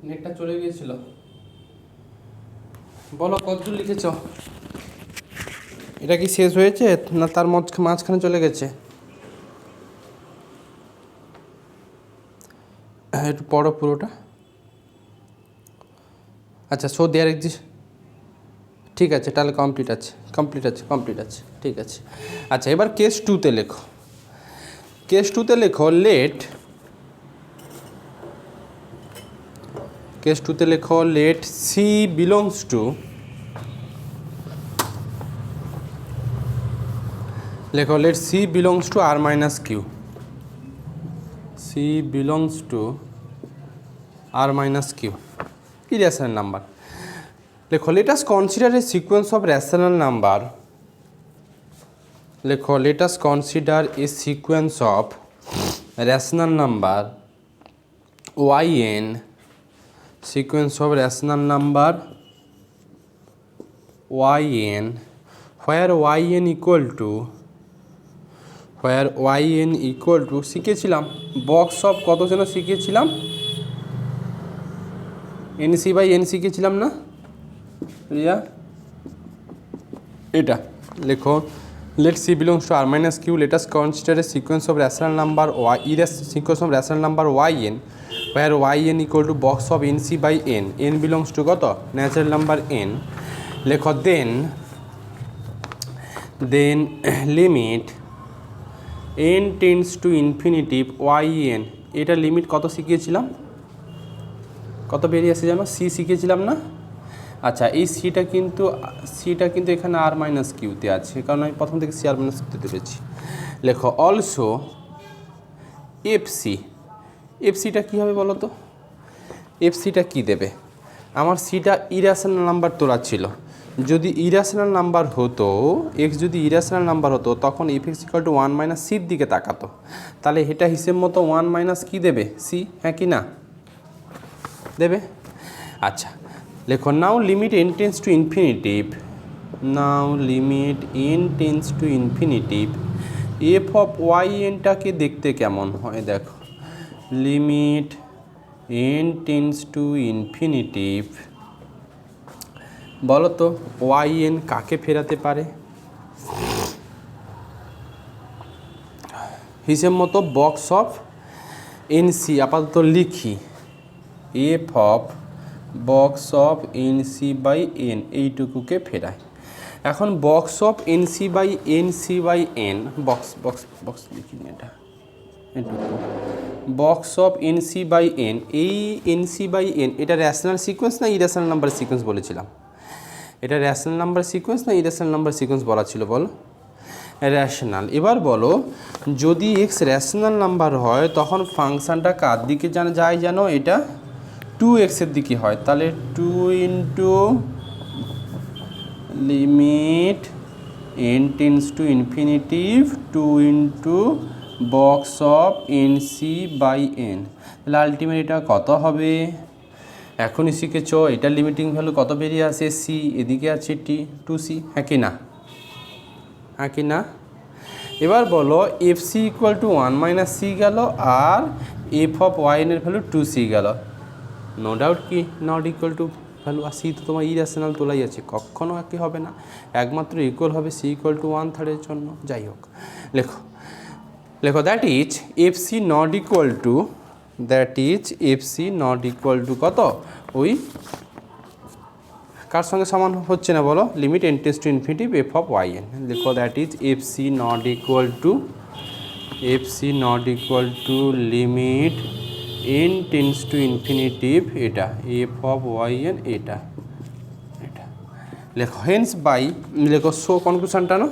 Speaker 1: নেটটা চলে গিয়েছিল। বলো কতদূর লিখেছ? এটা কি শেষ হয়েছে না তার মাঝখানে চলে গেছে? একটু পড়ো পুরোটা। আচ্ছা, সো দেয়ার এক্সিস্ট, ঠিক আছে, তাহলে কমপ্লিট আছে। ঠিক আছে। আচ্ছা, এবার কেস টুতে লেখো। Let c belongs to, let c belongs to R minus Q. irrational number. Let us consider a sequence of rational number. Let us consider a sequence of rational number yn, where yn equal to শিখেছিলাম box of কত যেন শিখেছিলাম, NC by N শিখেছিলাম না রিয়া? এটা লেখো let c belongs to r minus q. Let us consider a sequence of rational number yn where yn equal to box of nc by n belongs to কত natural number n. লেখো then limit n tends to infinity yn, এটা limit কত শিখিয়েছিলাম, কত বেরিয়ে আসে জানো? C শিখেছিলাম না? আচ্ছা, এই সিটা কিন্তু এখানে আর মাইনাস কিউতে আছে, কারণ আমি প্রথম থেকে সি আর মাইনাস কিউতে পেয়েছি। লেখো অলসো এফসিটা কী হবে বলো তো? এফসিটা কী দেবে? আমার সিটা ইরেশনাল নাম্বার তোলা ছিল, যদি ইরেশনাল নাম্বার হতো, এক্স যদি ইরেশনাল নাম্বার হতো তখন f x equal to 1 minus সির দিকে তাকাতো, তাহলে এটা হিসেব মতো 1 মাইনাস কী দেবে? সি, হ্যাঁ কি না দেবে? আচ্ছা, লেখো now limit n tends to infinitive f of y এনটাকে দেখতে কেমন হয় দেখো। Limit n tends to infinitive, বলো তো ওয়াই এন কাকে ফেরাতে পারে? হিসেব মতো বক্স অফ এনসি আপাতত লিখি, f of box of n c by n এইটুকুকে ফেরায়। এখন box of n c by n box লিখি এটা, এইটুকু box of n c by n, এই এনসি বাই এন এটা র্যাশনাল সিকোয়েন্স না ইরেশনাল নাম্বার সিকোয়েন্স বলেছিলাম? এটা র্যাশনাল নাম্বার সিকোয়েন্স না ইরেশনাল নাম্বার সিকোয়েন্স বলা ছিল বলো? র্যাশনাল। এবার বলো যদি এক্স র্যাশনাল নাম্বার হয় তখন ফাংশানটা কার দিকে যায় যেন? এটা 2x এর দিকে হয়। তাহলে 2 into limit n tends to infinity 2 into box of n c by n. তাহলে আলটিমেট এটা কত হবে? এখনই শিখেছ এটা লিমিটিং ভ্যালু কত বেরিয়ে আসে? সি, এদিকে আছে টি, 2c, হ্যাঁ কি না? হ্যাঁ কি না? এবার বলো f c equal to 1 minus c গেল আর এফ অফ ওয়াই এন এর ভ্যালু 2c গেল। নো ডাউট কি নট ইকুয়াল টু ভ্যালু, আর সি তো তোমার ইরেশনাল তোলাই আছে, কখনও একই হবে না, একমাত্র ইকুয়াল হবে সি ইকুয়াল টু 1/3 জন্য। যাই হোক, লেখো লেখো that is f c not equal to, that is f c not equal to কত? ওই কার সঙ্গে সমান হচ্ছে না বলো? Limit n tends to infinitive f of y n. লেখো that is f c not equal to, f c not equal to limit n tends to infinitive এটা এফ অফ ওয়াই এন, এটা এটা লেখো। হেন্স বাই লেখো show, conclusion টানো,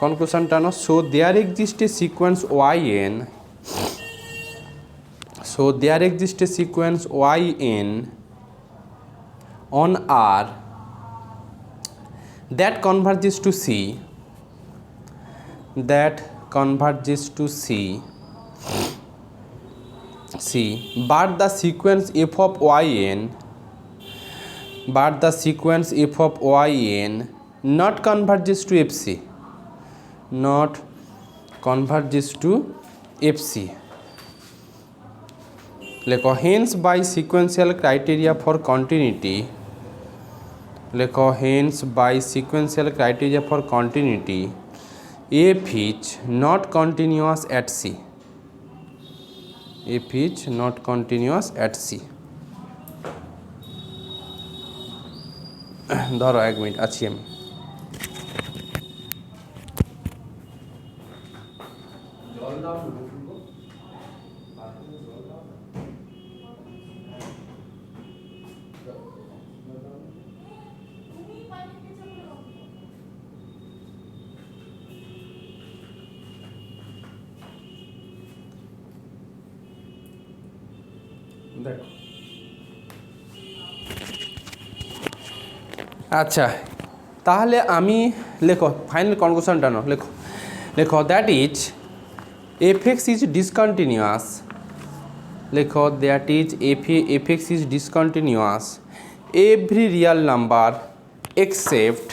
Speaker 1: conclusion টানো। So there exist a sequence y n, so there exist a sequence y n on R that converges to C, that converges to C, but the sequence f of yn, but the sequence f of yn not converges to fc, not converges to fc. লেখো hence by sequential criteria for continuity, লেখো hence by sequential criteria for continuity f is not continuous at c, f is not continuous at c. ধরো 1 minute আছি আমি। দেখো আচ্ছা, তাহলে আমি লেখো ফাইনাল কনক্লুশন টানো, লেখো লেখো that is f x is discontinuous, লেখো that is f x is discontinuous every real number except,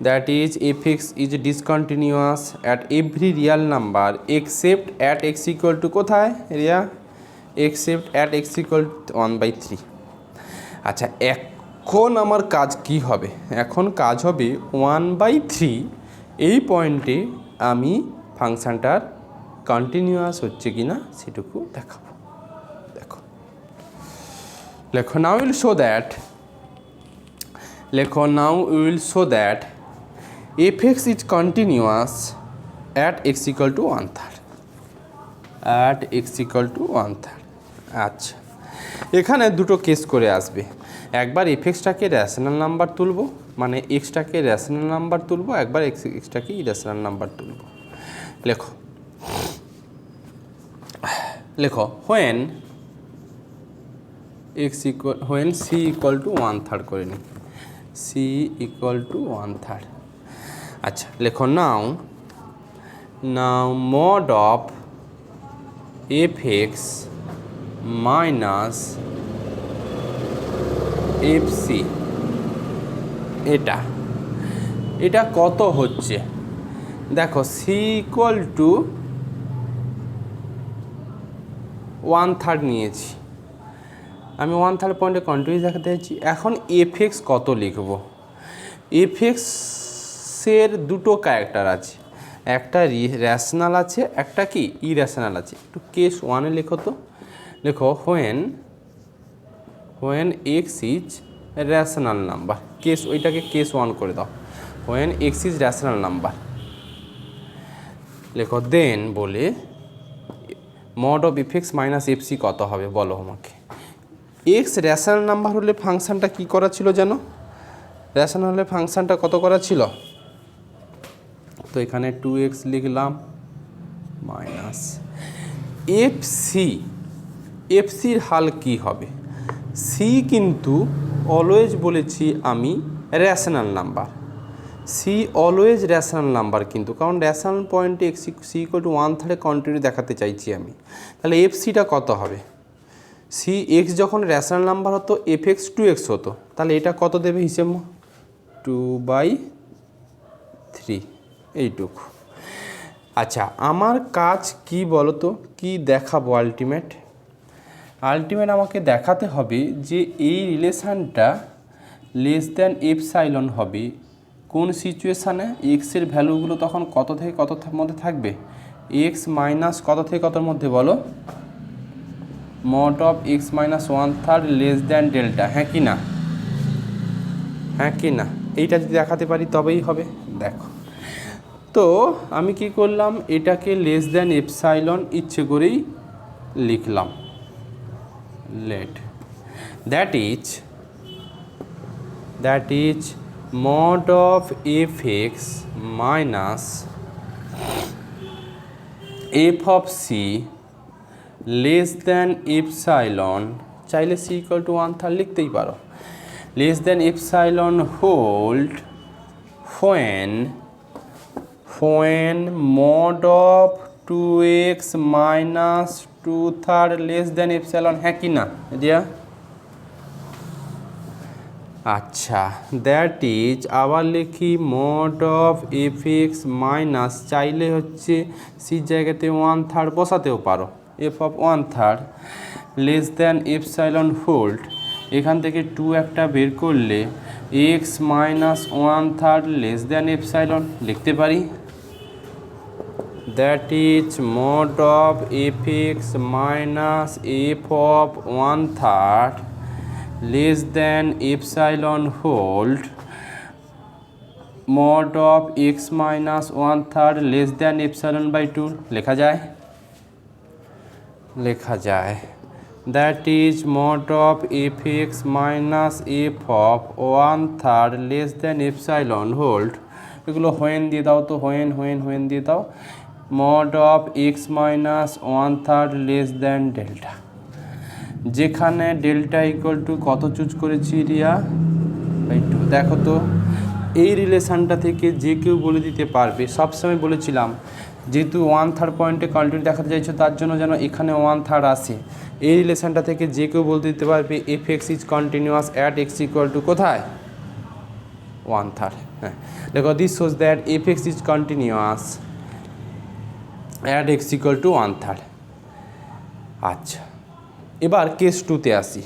Speaker 1: that is f x is discontinuous at every real number except at x equal to কোথায় Riya? Except at x equal 1/3। আচ্ছা, এখন আমার কাজ কি হবে? এখন কাজ হবে 1/3 এই পয়েন্টে আমি ফাংশানটার কন্টিনিউয়াস হচ্ছে কি না সেটুকু দেখাবো। দেখো লেখো নাও উইল শো দ্যাট, লেখো now will show that F x is continuous at x equal to 1/3, at x equal to 1/3। আচ্ছা, এখানে দুটো কেস করে আসবে, একবার এফ এক্সটাকে র্যাশনাল নাম্বার তুলব, মানে এক্সটাকে র্যাশনাল নাম্বার তুলব, একবার এক্সটাকে ইরেশনাল নাম্বার তুলব। লেখো লেখো when x equal, when c equal to 1/3 করে নিই, সি ইকুয়াল টু 1/3। আচ্ছা লেখো now, now mod of f x minus f c, এটা এটা কত হচ্ছে? দেখো সি ইকুয়াল টু 1/3 নিয়েছি আমি, 1/3 পয়েন্টে কন্টিনিউয়াস দেখাতে চাইছি। এখন এফ এক্স কত লিখব? এফ এক্সের দুটো ক্যারেক্টার আছে, একটা র্যাশনাল আছে, একটা কি ইরেশনাল আছে। একটু কেস 1-এ লেখো তো, লেখো when x is rational number, case ওইটাকে কেস 1 করে দাও, when x is rational number. লেখো দেন বলে mod of f x minus f c কত হবে বলো আমাকে। এক্স র্যাশনাল নাম্বার হলে ফাংশানটা কী করা ছিল যেন? রেশনালে ফাংশনটা কত করা ছিল, তো এখানে 2x লিখলাম মাইনাস এফসির হাল কি হবে, সি কিন্তু অলওয়েজ বলেছি আমি rational number, c always rational number কিন্তু, কারণ রেশনাল পয়েন্টে সি ইকুয়াল টু 1/3 কন্টিনিউ দেখাতে চাইছি আমি, তাহলে এফসিটা কত হবে, সি এক্স যখন রেশনাল নাম্বার হতো এফ(x) 2x হতো, তাহলে এটা কত দেবে হিসেব 2/3 এইটুকু। আচ্ছা আমার কাজ কি বলো তো, কি দেখাবো আলটিমেট আমাকে দেখাতে হবে যে এই রিলেশানটা লেস দ্যান এপসাইলন হবে কোন সিচুয়েশানে, এক্সের ভ্যালুগুলো তখন কত থেকে কতর মধ্যে থাকবে, এক্স মাইনাস কত থেকে কতর মধ্যে বলো, mod of x minus 1/3 less than delta, হ্যাঁ কি না, হ্যাঁ কি না, এইটা যদি দেখাতে পারি তবেই হবে। দেখো তো আমি কি করলাম, এটাকে লেস দ্যান এপসাইলন ইচ্ছে করেই লিখলাম, let that is mod of fx minus f of c less than epsilon, চাইলে c equal to 1/3 লিখতেই পারো, less than epsilon hold when mod of 2x minus 2/3 less than epsilon, হ্যাঁ কি না দিয়া। আচ্ছা দ্যাট ইজ আবার লিখি mod of fx মাইনাস, চাইলে হচ্ছে সির জায়গাতে 1/3 বসাতেও পারো, f of 1/3 less than epsilon hold, এখান থেকে 2 একটা বের করলে x minus 1/3 less than epsilon লিখতে পারি, that is mod of fx minus f of 1/3 less than epsilon hold mod of x minus 1/3 less than epsilon by 2 লেখা যায়, that is mod of fx minus f of 1/3 less than epsilon hold, এগুলো when দিয়ে দাও তো, when দিয়ে দাও, mod of x minus 1/3 less than delta, যেখানে delta equal to কত চুজ করেছি রিয়া বাই 2, দেখো তো এই রিলেশানটা থেকে যে কেউ বলে দিতে পারবে, সবসময় বলেছিলাম যেহেতু 1/3 পয়েন্টে কন্টিনিউ দেখাতে চাইছো তার জন্য যেন এখানে 1/3 আসে, এই রিলেশানটা থেকে যে কেউ বলতে দিতে পারবে F x is continuous at x equal to কোথায় 1/3, হ্যাঁ দেখো this shows that F x is continuous at x equal to 1/3। আচ্ছা এবার কেস 2তে আসি,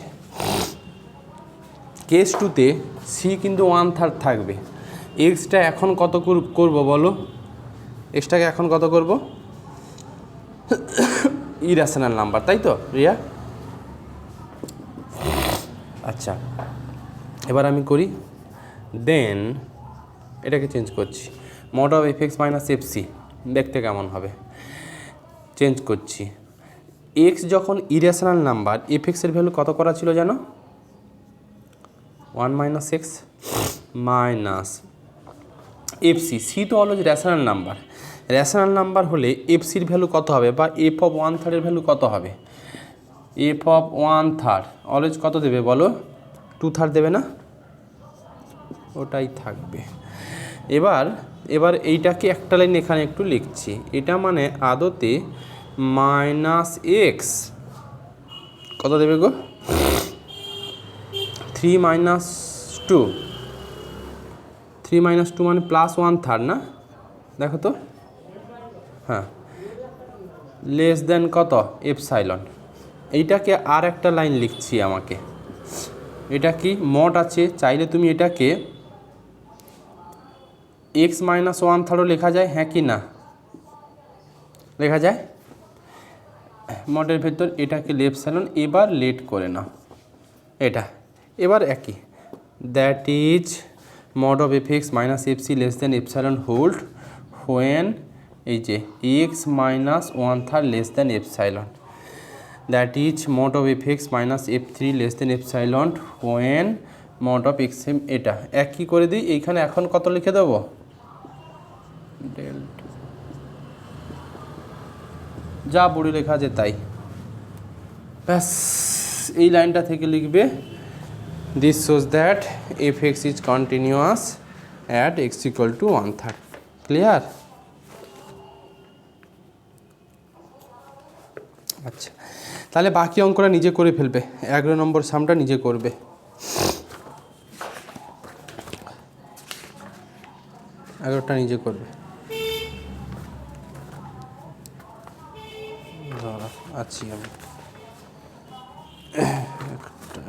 Speaker 1: কেস 2তে সি কিন্তু 1/3 থাকবে, এক্সটা এখন কত করব বলো, এক্সটাকে এখন কত করব, ইরেশনাল নাম্বার তাই তো রিয়া। আচ্ছা এবার আমি করি, দেন এটাকে চেঞ্জ করছি, mod of fx minus FC দেখতে কেমন হবে, চেঞ্জ করছি, এক্স যখন ইরেশনাল নাম্বার এফএক্সের ভ্যালু কত করা ছিল জানো, 1 minus x minus f c, c তো অলওয়েজ রেশনাল নাম্বার হলে এফসির ভ্যালু কত হবে, বা এফ অফ 1/3 এর ভ্যালু কত হবে, এফ অফ 1/3 অলওয়েজ কত দেবে বলো, 2/3 দেবে না, ওটাই থাকবে। এবার এইটাকে একটা লাইন এখানে একটু লিখছি, এটা মানে আদতে মাইনাস এক্স কত দেবে গো, 3 মাইনাস 2 মানে প্লাস 1/3 না, দেখো তো হ্যাঁ লেস দেন কত এপসাইলন, এইটাকে আর একটা লাইন লিখছি, আমাকে এটা কি মড আছে, চাইলে তুমি এটাকে এক্স মাইনাস 1/3 লেখা যায়, হ্যাঁ কি না লেখা যায়, মডের ভেতর এটাকে লেপসাইলন, এবার লেট করে নাও এটা, এবার একই, that is mod of fx minus f c less than epsilon hold when এই যে x minus 1/3 less than epsilon, that is mod of fx minus f3 less than epsilon when mod of x m এটা এক কী করে দিই, এইখানে এখন কত লিখে দেবো, ডেল্টা যা বড়ি লেখা আছে তাই, ব্যাস এই লাইনটা থেকে লিখবে this shows that F x is continuous at x equal to 1/3। Clear? আচ্ছা, তাহলে বাকি অঙ্কটা নিজে করে ফেলবে, 11 নম্বর সামটা নিজে করবে। এগারোটা নিজে করবে। আছি আমি একটা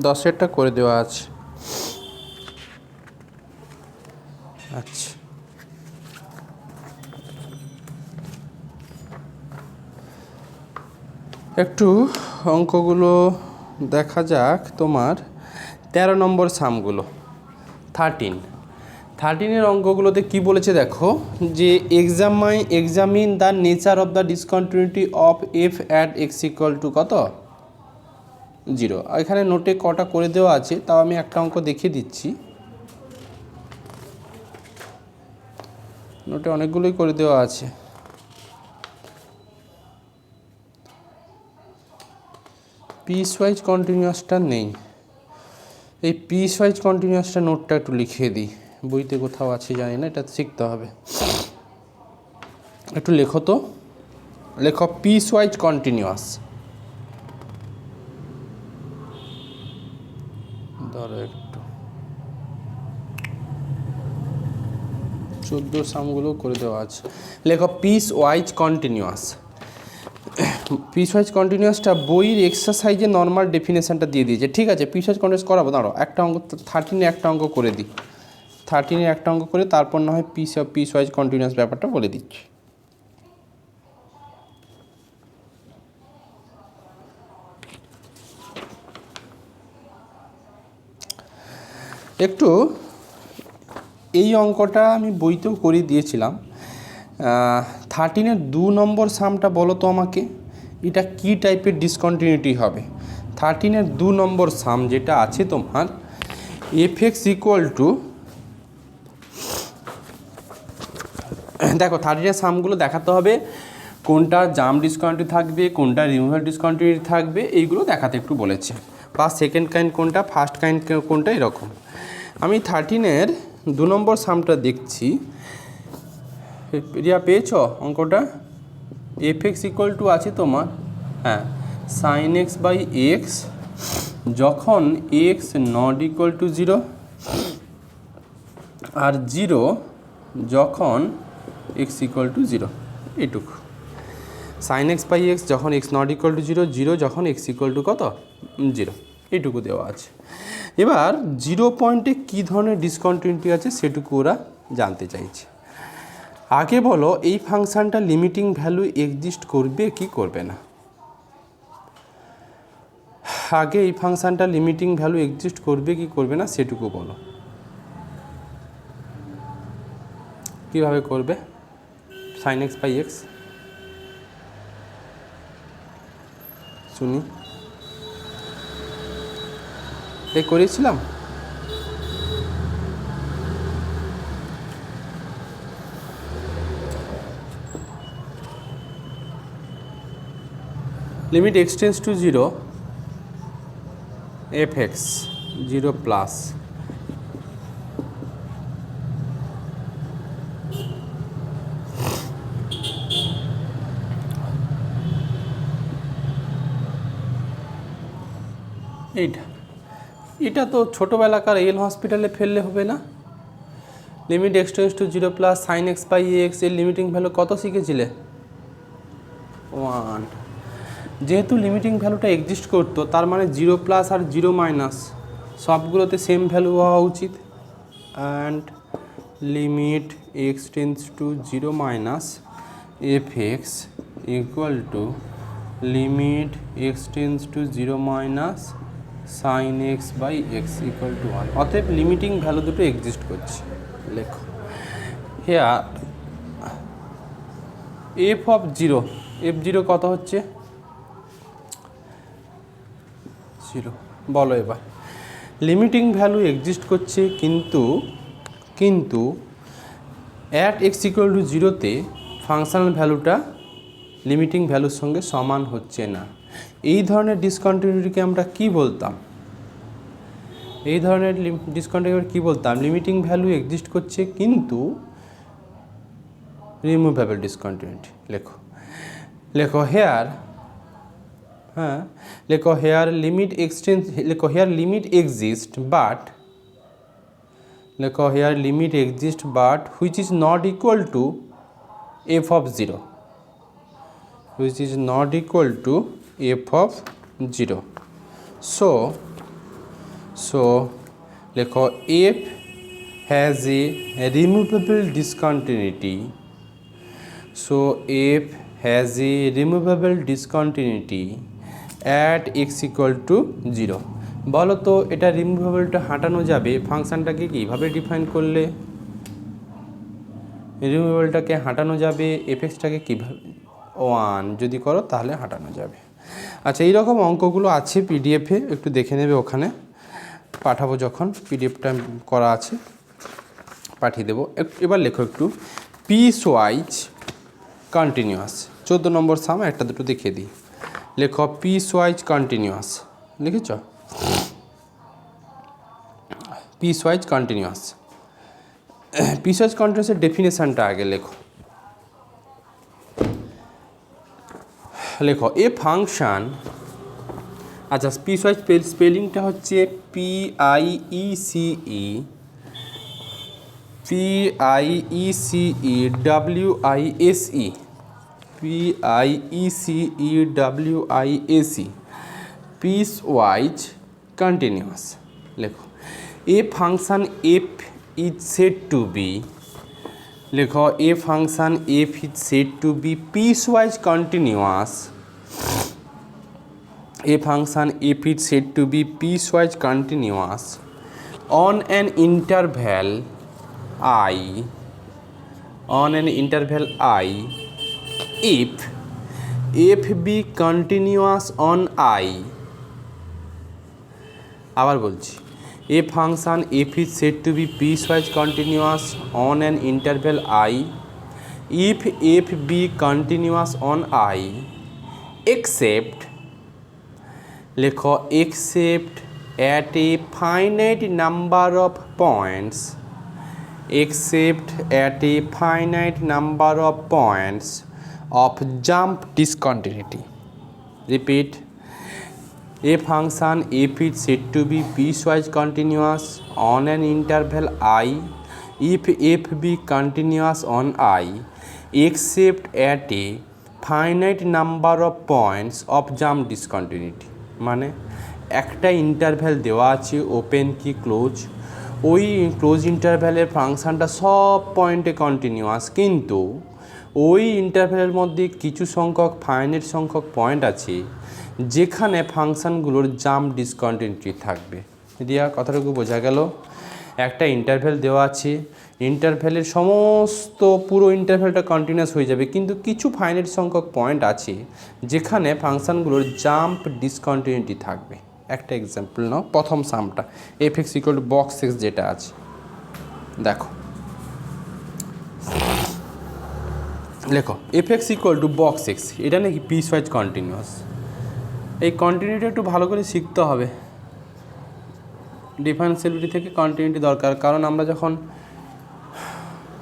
Speaker 1: দশেরটা করে দেওয়া আছে। আচ্ছা, একটু অঙ্কগুলো দেখা যাক। তোমার 13 নম্বর সামগুলো 13-এর অঙ্কগুলোতে কি বলেছে দেখো, যে examine the nature of the discontinuity of f at x equal to কত 0। এখানে নোটে কটা করে দেওয়া আছে, তাও আমি একটা অঙ্ক দেখিয়ে দিচ্ছি। নোটে অনেকগুলোই করে দেওয়া আছে। পিস ওয়াইজ কন্টিনিউয়াসটা নেই, এই পিস ওয়াইজ কন্টিনিউয়াসটা নোটটা একটু লিখিয়ে দিই, বইতে কোথাও আছে জানি না, এটা শিখতে হবে। একটু লেখো তো, লেখো পিস ওয়াইজ কন্টিনিউয়াস। ধরো একটু 14 সামগুলো করে দেওয়া আছে, লেখো piecewise continuous. Piecewise কন্টিনিউয়াসটা বইয়ের এক্সারসাইজে নর্মাল ডেফিনেশনটা দিয়ে দিয়েছে, ঠিক আছে। পিস ওয়াইজ কন্টিনিউয়াস করাবো, দাঁড়াও একটা অঙ্ক 13-এ একটা অঙ্ক করে দিই, 13-এ একটা অঙ্ক করে তারপর না হয় পিস ওয়াইজ কন্টিনিউয়াস ব্যাপারটা বলে দিচ্ছি। একটু এই অঙ্কটা আমি বইতেও করে দিয়েছিলাম। 13-এর 2 নম্বর সামটা বলো তো আমাকে, এটা কি টাইপের ডিসকন্টিনিউটি হবে। 13-এর 2 নম্বর সাম যেটা আছে তোমার, এফ এক্স ইকুয়াল টু, দেখো 13-এর সামগুলো দেখাতে হবে, কোনটা জাম্প ডিসকন্টিনিউটি থাকবে, কোনটা রিমুভাল ডিসকন্টিনিউটি থাকবে, এইগুলো দেখাতে একটু বলেছে, বা সেকেন্ড কাইন্ড কোনটা, ফার্স্ট কাইন্ড কোনটা, এরকম। আমি 13-এর 2 নম্বর সামটা দেখছি, রিয়া পেয়েছ অঙ্কটা, এফ এক্স ইকুয়াল টু আছে তোমার, হ্যাঁ, সাইন এক্স বাই এক্স যখন এক্স নট ইকুয়াল টু 0, আর 0 যখন এক্স ইকুয়াল টু 0, এইটুকু। সাইন এক্স বাই এক্স যখন এক্স নট ইকুয়াল টু 0, 0 যখন এক্স ইকুয়াল টু কত 0, এইটুকু দেওয়া আছে। এবার 0 পয়েন্টে কী ধরনের ডিসকন্টিনিউটি আছে সেটুকু ওরা জানতে চাইছে। আগে বলো এই ফাংশানটা লিমিটিং ভ্যালু এক্সিস্ট করবে কি করবে না, আগে এই ফাংশানটা লিমিটিং ভ্যালু এক্সিস্ট করবে কি করবে না সেটুকু বলো। কীভাবে করবে সাইন এক্স বাই এক্স, শুনি, এই করেছিলাম। Limit x tends to 0 f x 0 plus এটা তো ছোটোবেলাকার এল হসপিটালে ফেললে হবে না। Limit x tends to 0 plus sine x by x এর লিমিটিং ভ্যালু কত শিখেছিলে 1। যেহেতু লিমিটিং ভ্যালুটা এক্সিস্ট করতো, তার মানে 0 প্লাস আর 0 মাইনাস সবগুলোতে সেম ভ্যালু হওয়া উচিত। And limit x tends to 0 minus f x equal to limit x tends to 0 minus sine x by x equal to 1। অতএব লিমিটিং ভ্যালু দুটো এক্সিস্ট করছে। লেখো হেয়ার এফ অফ 0, f0 কত হচ্ছে 0। বলো এবার লিমিটিং ভ্যালু এক্সিস্ট করছে, কিন্তু অ্যাট এক্স ইকুয়াল টু 0তে ফাংশনাল ভ্যালুটা লিমিটিং ভ্যালুর সঙ্গে সমান হচ্ছে না। এই ধরনের ডিসকন্টিনিউটিকে আমরা কি বলতাম? এই ধরনের ডিসকন্টিনিউটি কি বলতাম? লিমিটিং ভ্যালু এক্সিস্ট করছে কিন্তু রিমুভেবল ডিসকন্টিনিউটি। লেখো হেয়ার, হ্যাঁ লেখো হেয়ার লিমিট এক্সটেন্স, লেখো হেয়ার লিমিট এক্সিস্ট বাট, লেখো here limit exist but which is not equal to f of 0, which is not equal to f of 0. So লেখো f has a removable discontinuity. So f has a removable discontinuity at x equal to 0. বলো তো এটা রিমুভেবলটা হাঁটানো যাবে ফাংশনটাকে কীভাবে define করলে? রিমুভেবলটাকে হাঁটানো যাবে এফএক্সটাকে কীভাবে 1 যদি করো তাহলে হাঁটানো যাবে। আচ্ছা, এইরকম অঙ্কগুলো আছে পিডিএফে, একটু দেখে নেবে, ওখানে পাঠাবো যখন পিডিএফটা করা আছে পাঠিয়ে দেবো। এবার লেখো একটু পিস ওয়াইজ কন্টিনিউয়াস, 14 নম্বর সাম একটা দুটো দেখিয়ে দিই। লেখো পিস ওয়াইজ কন্টিনিউয়াস, লিখেছ? Piecewise continuous, piecewise কন্টিনিউয়াসের ডেফিনেশনটা আগে লেখো। লেখো এ ফাংশন, আচ্ছা পিস ওয়াইজ স্পেলিংটা হচ্ছে PIECE WISE, PIECE piecewise continuous. লেখো a function f is said to be, লেখো a function f is said to be piecewise continuous, a function if it said to be piecewise continuous on an interval I, on an interval I, if f be continuous on I, আবার বলছি a function if it said to be piecewise continuous on an interval I, if f be continuous on I except, লেখো except at a finite number of points, except at a finite number of points of jump discontinuity. Repeat, a function if it said to be piecewise continuous on an interval I, if f be continuous on I, except at a finite number of points of jump discontinuity. মানে একটা interval দেওয়া আছে open কি close, ওই close ইন্টারভ্যালের ফাংশানটা সব পয়েন্টে continuous, কিন্তু ওই ইন্টারভ্যালের মধ্যে কিছু সংখ্যক ফাইনাইট সংখ্যক পয়েন্ট আছে যেখানে ফাংশানগুলোর জাম্প ডিসকন্টিনিউটি থাকবে। দিয়া কথাটুকু বোঝা গেল? একটা ইন্টারভ্যাল দেওয়া আছে, ইন্টারভ্যালের সমস্ত পুরো ইন্টারভ্যালটা কন্টিনিউয়াস হয়ে যাবে, কিন্তু কিছু ফাইনাইট সংখ্যক পয়েন্ট আছে যেখানে ফাংশানগুলোর জাম্প ডিসকন্টিনিউটি থাকবে। একটা এক্সাম্পল নাও, প্রথম সামটা f(x = box x) যেটা আছে, দেখো লেখো f(x = box x), এটা নাকি পিস ওয়াইজ কন্টিনিউয়াস। এই কন্টিনিউটি একটু ভালো করে শিখতে হবে, ডিফারেন্সিয়াবিলিটি থেকে কন্টিনিউটি দরকার, কারণ আমরা যখন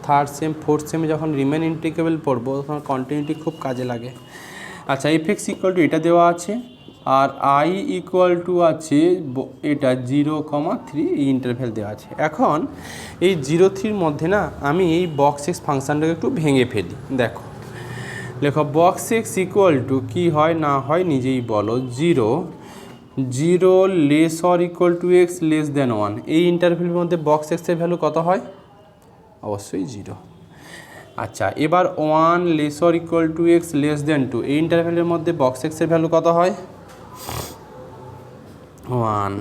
Speaker 1: থার্ড সেম ফোর্থ সেমে যখন রিমেন ইন্টিগ্রেবল পড়বো তখন কন্টিনিউটি খুব কাজে লাগে। আচ্ছা f(x = এটা দেওয়া আছে, আর I = আছে এটা 0,3, এই ইন্টারভ্যাল দেওয়া আছে। এখন এই 0,3 মধ্যে না আমি এই বক্স এক্স ফাংশানটাকে একটু ভেঙে ফেলি। দেখো লেখো বক্স এক্স ইকুয়াল টু কী হয় না হয় নিজেই বলো, 0 0 less or equal to x less than 1। এই ইন্টারভ্যালের মধ্যে বক্স এক্সের ভ্যালু কত হয়? অবশ্যই 0। আচ্ছা, এবার 1 less or equal to x less than 2, এই ইন্টারভ্যালের মধ্যে বক্স এক্সের ভ্যালু কত হয়? 1।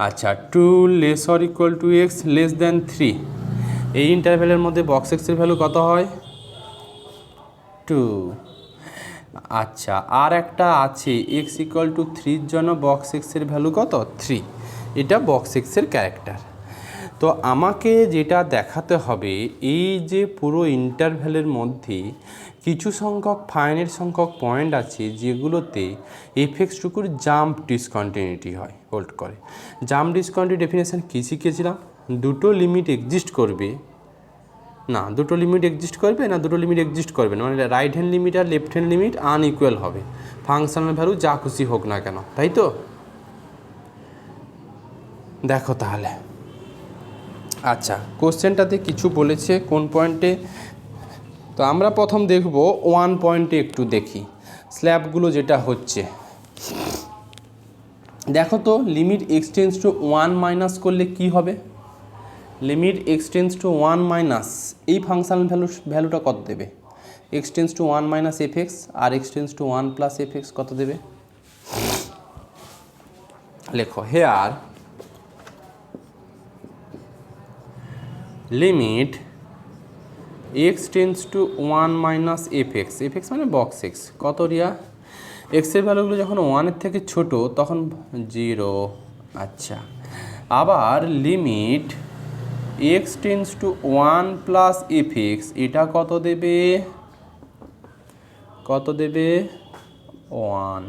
Speaker 1: আচ্ছা, 2 less or equal to x less than 3, এই ইন্টারভ্যালের মধ্যে বক্স এক্সের ভ্যালু কত হয়? 2। আচ্ছা, আর একটা আছে এক্স ইকুয়াল টু 3 জন্য বক্স এক্সের ভ্যালু কত? 3। এটা বক্স এক্সের ক্যারেক্টার। তো আমাকে যেটা দেখাতে হবে, এই যে পুরো ইন্টারভ্যালের মধ্যে কিছু সংখ্যক ফাইনাইট সংখ্যক পয়েন্ট আছে যেগুলোতে এফএক্স টুকুর জাম্প ডিসকন্টিনিউটি হয়, হোল্ড করে। জাম্প ডিসকন্টিনিউটি ডেফিনেশন কী শিখেছিলাম? দুটো লিমিট এক্সিস্ট করবে না, দুটো লিমিট এক্সিস্ট করবে না, দুটো লিমিট এক্সিস্ট করবে না, মানে রাইট হ্যান্ড লিমিট আর লেফট হ্যান্ড লিমিট আনইকুয়াল হবে, ফাংশনাল ভ্যালু যা খুশি হোক না কেন, তাই তো? দেখো তাহলে। আচ্ছা, কোশ্চেনটাতে কিছু বলেছে কোন পয়েন্টে, তো আমরা প্রথম দেখব 1 পয়েন্টে একটু দেখি স্ল্যাবগুলো যেটা হচ্ছে। দেখো তো, লিমিট এক্সটেন্স টু 1 মাইনাস করলে কি হবে? লিমিট এক্সটেন্স টু 1 মাইনাস, এই ফাংশনাল ভ্যালুটা কত দেবে? X tends to 1 minus f x আর x tends to 1 plus f x কত দেবে? লেখো here limit x tends to 1 minus f x, f x মানে বক্স এক্স, কত রিয়া? এক্সের ভ্যালুগুলো যখন 1-এর থেকে ছোট তখন 0। আচ্ছা, আবার limit x tends to 1 plus f x, এটা কত দেবে? কত দেবে? 1।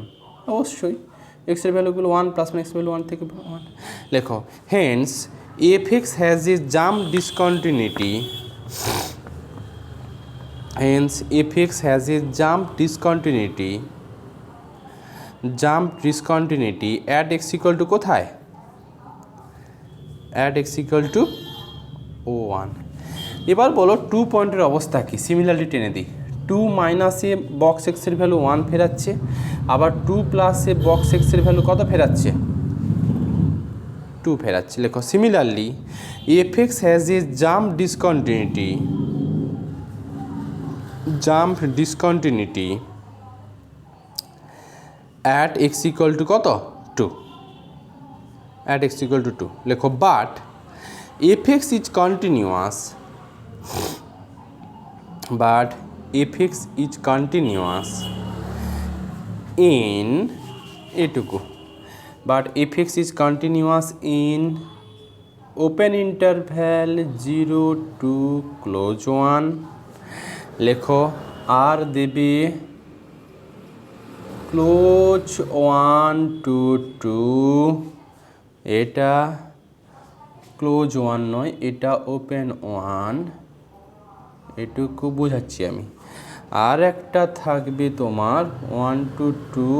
Speaker 1: অবশ্যই এক্সের ভ্যালুগুলো 1 প্লাস মানে এক্স ভ্যালু 1 থেকে 1। লেখো hence f x has a jump discontinuity, hence fx has a jump discontinuity at x equal to কোথায়? at x equal to 1। এবার বলো 2 পয়েন্টের অবস্থা কি? সিমিলারলি টেনে দিই। 2 মাইনাসে বক্স এক্সের ভ্যালু 1 ফেরাচ্ছে, আবার 2 প্লাসে বক্স এক্সের ভ্যালু কত ফেরাচ্ছে? 2 ফেরাচ্ছে। লেখো similarly fx has a jump discontinuity at x equal to কত? 2, at x equal to 2। লেখো but fx is continuous, in এটুকু, but fx is continuous in open interval 0 to close 1। লেখো আর দেবে ক্লোজ 1 to 2, এটা close 1 নয়, এটা open 1, এটুকু বোঝাচ্ছি আমি। আর একটা থাকবে তোমার 1 to 2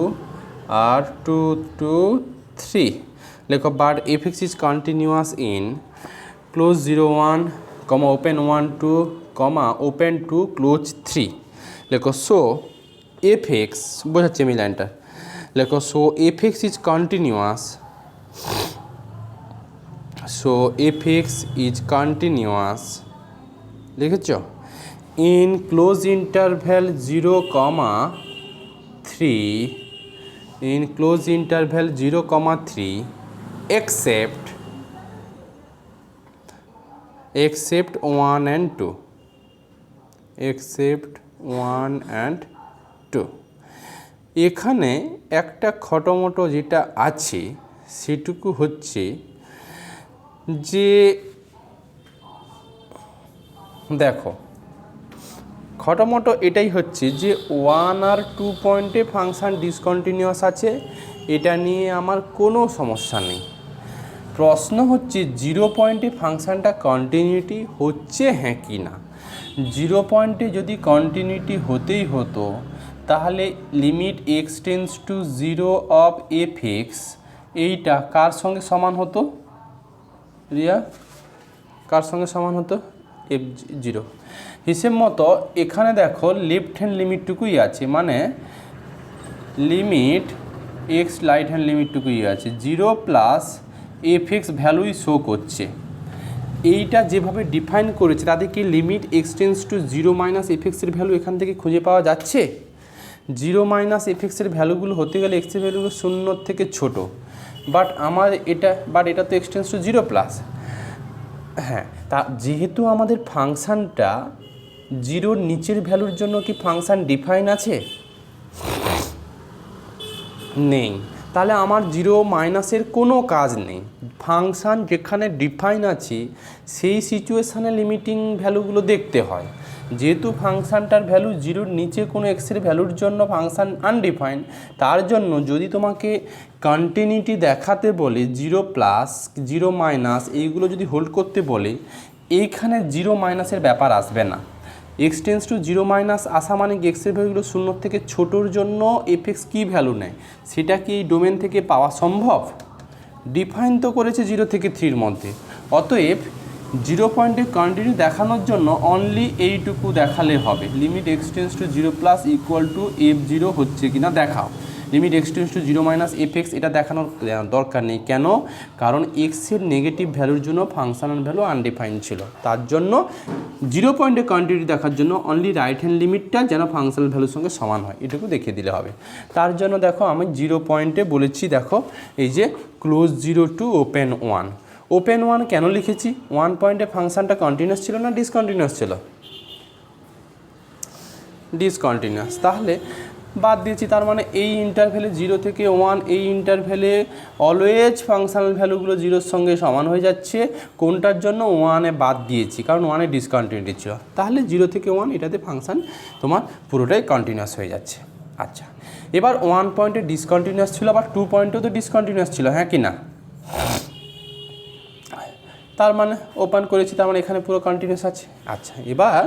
Speaker 1: আর 2 to 3। লেখো but fx is continuous in close 0 1, open 1 2, open 2 close 3। লেখো সো fx, বোঝাচ্ছি আমি লাইনটা। লেখো so fx is continuous, লিখেছ? in close interval 0, 3, in close interval 0, 3 except 1 and 2, except 1 and 2। এখানে একটা খটোমটো যেটা আছে সেটুকু হচ্ছে যে দেখো খটোমটো এটাই হচ্ছে যে 1 আর 2 পয়েন্টে ফাংশান ডিসকন্টিনিউয়াস আছে, এটা নিয়ে আমার কোনো সমস্যা নেই। প্রশ্ন হচ্ছে 0 পয়েন্টে ফাংশানটা কন্টিনিউটি হচ্ছে হ্যাঁ কি না। 0 পয়েন্টে যদি কন্টিনিউটি হতেই হতো তাহলে limit x tends to 0 of f x, এইটা কার সঙ্গে সমান হতো রিয়া? কার সঙ্গে সমান হতো? এফ জিরো হিসেব মতো এখানে দেখো লেফট হ্যান্ড লিমিটটুকুই আছে, মানে লিমিট এক্স রাইট হ্যান্ড লিমিটটুকুই আছে, 0 প্লাস এফ এক্স ভ্যালুই শো করছে। এইটা যেভাবে ডিফাইন করেছে তাতে কি limit x tends to 0 minus f এক্সের ভ্যালু এখান থেকে খুঁজে পাওয়া যাচ্ছে? 0 মাইনাস এফ এক্সের ভ্যালুগুলো হতে গেলে এক্সের ভ্যালুগুলো 0 থেকে ছোট, বাট এটা তো এক্সটেন্স টু 0 প্লাস। হ্যাঁ, তা যেহেতু আমাদের ফাংশানটা 0-র নিচের ভ্যালুর জন্য কি ফাংশান ডিফাইন আছে? নেই। তাহলে আমার 0 মাইনাসের কোনো কাজ নেই। ফাংশান যেখানে ডিফাইন আছে সেই সিচুয়েশানে লিমিটিং ভ্যালুগুলো দেখতে হয়। যেহেতু ফাংশানটার ভ্যালু 0-র নিচে কোনো এক্সের ভ্যালুর জন্য ফাংশান আনডিফাইন, তার জন্য যদি তোমাকে কন্টিনিউটি দেখাতে বলে 0 প্লাস 0 মাইনাস এইগুলো যদি হোল্ড করতে বলে, এইখানে 0 মাইনাসের ব্যাপার আসবে না। এক্স টেন্স টু 0 মাইনাস আসা মানে এক্সের ভ্যালুগুলো 0 থেকে ছোটোর জন্য এফ এক্স কী ভ্যালু নেয় সেটা কি এই ডোমেন থেকে পাওয়া সম্ভব? ডিফাইন তো করেছে 0 থেকে 3-র মধ্যে। অতএব 0 পয়েন্টে কন্টিনিউ দেখানোর জন্য অনলি এইটুকু দেখালে হবে, limit x tends to 0 plus equal to F zero হচ্ছে কিনা দেখাও। Limit x tends to 0 minus f x এটা দেখানোর দরকার নেই। কেন? কারণ এক্সের নেগেটিভ ভ্যালুর জন্য ফাংশনাল ভ্যালু আনডিফাইন ছিল। তার জন্য 0 পয়েন্টে কন্টিনিউ দেখার জন্য অনলি রাইট হ্যান্ড লিমিটটা যেন ফাংশনাল ভ্যালুর সঙ্গে সমান হয় এটুকু দেখিয়ে দিলে হবে। তার জন্য দেখো আমি 0 পয়েন্টে বলেছি, দেখো এই যে ক্লোজ 0 টু ওপেন 1। ওপেন 1 কেন লিখেছি? 1 পয়েন্টে ফাংশানটা কন্টিনিউয়াস ছিল না ডিসকন্টিনিউয়াস ছিল? ডিসকন্টিনিউয়াস। তাহলে বাদ দিয়েছি, তার মানে এই ইন্টারভ্যালে 0 থেকে 1 এই ইন্টারভ্যালে অলওয়েজ ফাংশনাল ভ্যালুগুলো 0-র সঙ্গে সমান হয়ে যাচ্ছে। কোনটার জন্য? 1-এ বাদ দিয়েছি, কারণ 1-এ ডিসকন্টিনিউটি ছিল। তাহলে 0 থেকে 1 এটাতে ফাংশান তোমার পুরোটাই কন্টিনিউয়াস হয়ে যাচ্ছে। আচ্ছা, এবার 1 পয়েন্টে ডিসকন্টিনিউয়াস ছিল, আবার 2 পয়েন্টেও তো ডিসকন্টিনিউয়াস ছিল, হ্যাঁ কি না? তার মানে ওপেন করেছি, তার মানে এখানে পুরো কন্টিনিউয়াস আছে। আচ্ছা, এবার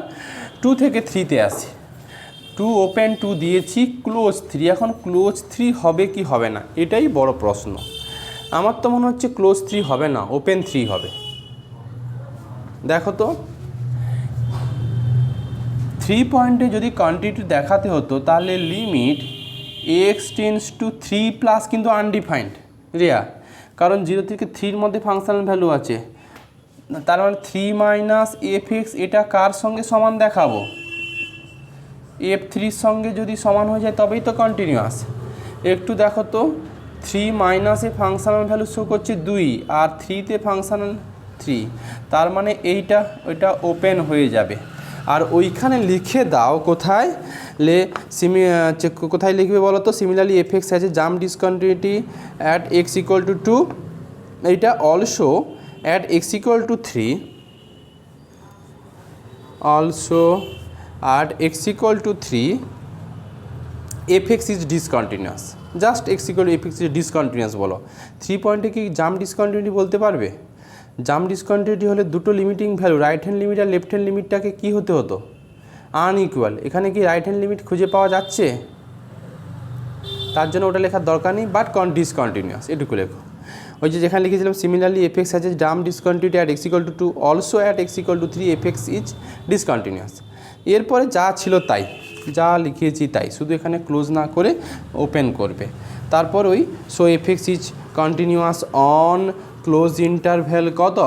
Speaker 1: 2 থেকে 3-তে আসি। 2 ওপেন 2 দিয়েছি, ক্লোজ 3। এখন ক্লোজ 3 হবে কি হবে না এটাই বড় প্রশ্ন। আমার তো মনে হচ্ছে ক্লোজ 3 হবে না, ওপেন 3 হবে। দেখো তো 3 পয়েন্টে যদি কন্টিনিউটি দেখাতে হতো তাহলে limit x tends two 3 plus কিন্তু আনডিফাইন্ড রিয়া, কারণ 0 থেকে 3-র মধ্যে ফাংশনাল ভ্যালু আছে। তার মানে 3 মাইনাস এফ এক্স এটা কার সঙ্গে সমান দেখাবো? f3-র সঙ্গে যদি সমান হয়ে যায় তবেই তো কন্টিনিউয়াস। একটু দেখো তো 3 মাইনাসে ফাংশনাল ভ্যালু শো করছে 2 আর 3-তে ফাংশনাল 3, তার মানে ওইটা ওপেন হয়ে যাবে। আর ওইখানে লিখে দাও কোথায় কোথায় লিখবে বলো তো? Similarly F x has a jump discontinuity at x equal two 2, এইটা also at x equal two 3, also at x equal to 3 fx is discontinuous, just x equal to fx is discontinuous বলো। 3 পয়েন্টে কি jump discontinuity বলতে পারবে? Jump discontinuity হলে দুটো limiting value right hand limit আর left hand লিমিটটাকে কী হতে হতো? আনইকুয়াল। এখানে কি রাইট হ্যান্ড লিমিট খুঁজে পাওয়া যাচ্ছে? তার জন্য ওটা লেখার দরকার নেই, বাট ডিসকন্টিনিউয়াস এটুকু লেখো। ওই যে যেখানে লিখেছিলাম similarly F x has a jump discontinuity at x equal two 2, also at x equal two 3 F x is discontinuous. এরপরে যা ছিল তাই, যা লিখিয়েছি তাই, শুধু এখানে ক্লোজ না করে ওপেন করবে। তারপর ওই so f x is continuous on close interval কত?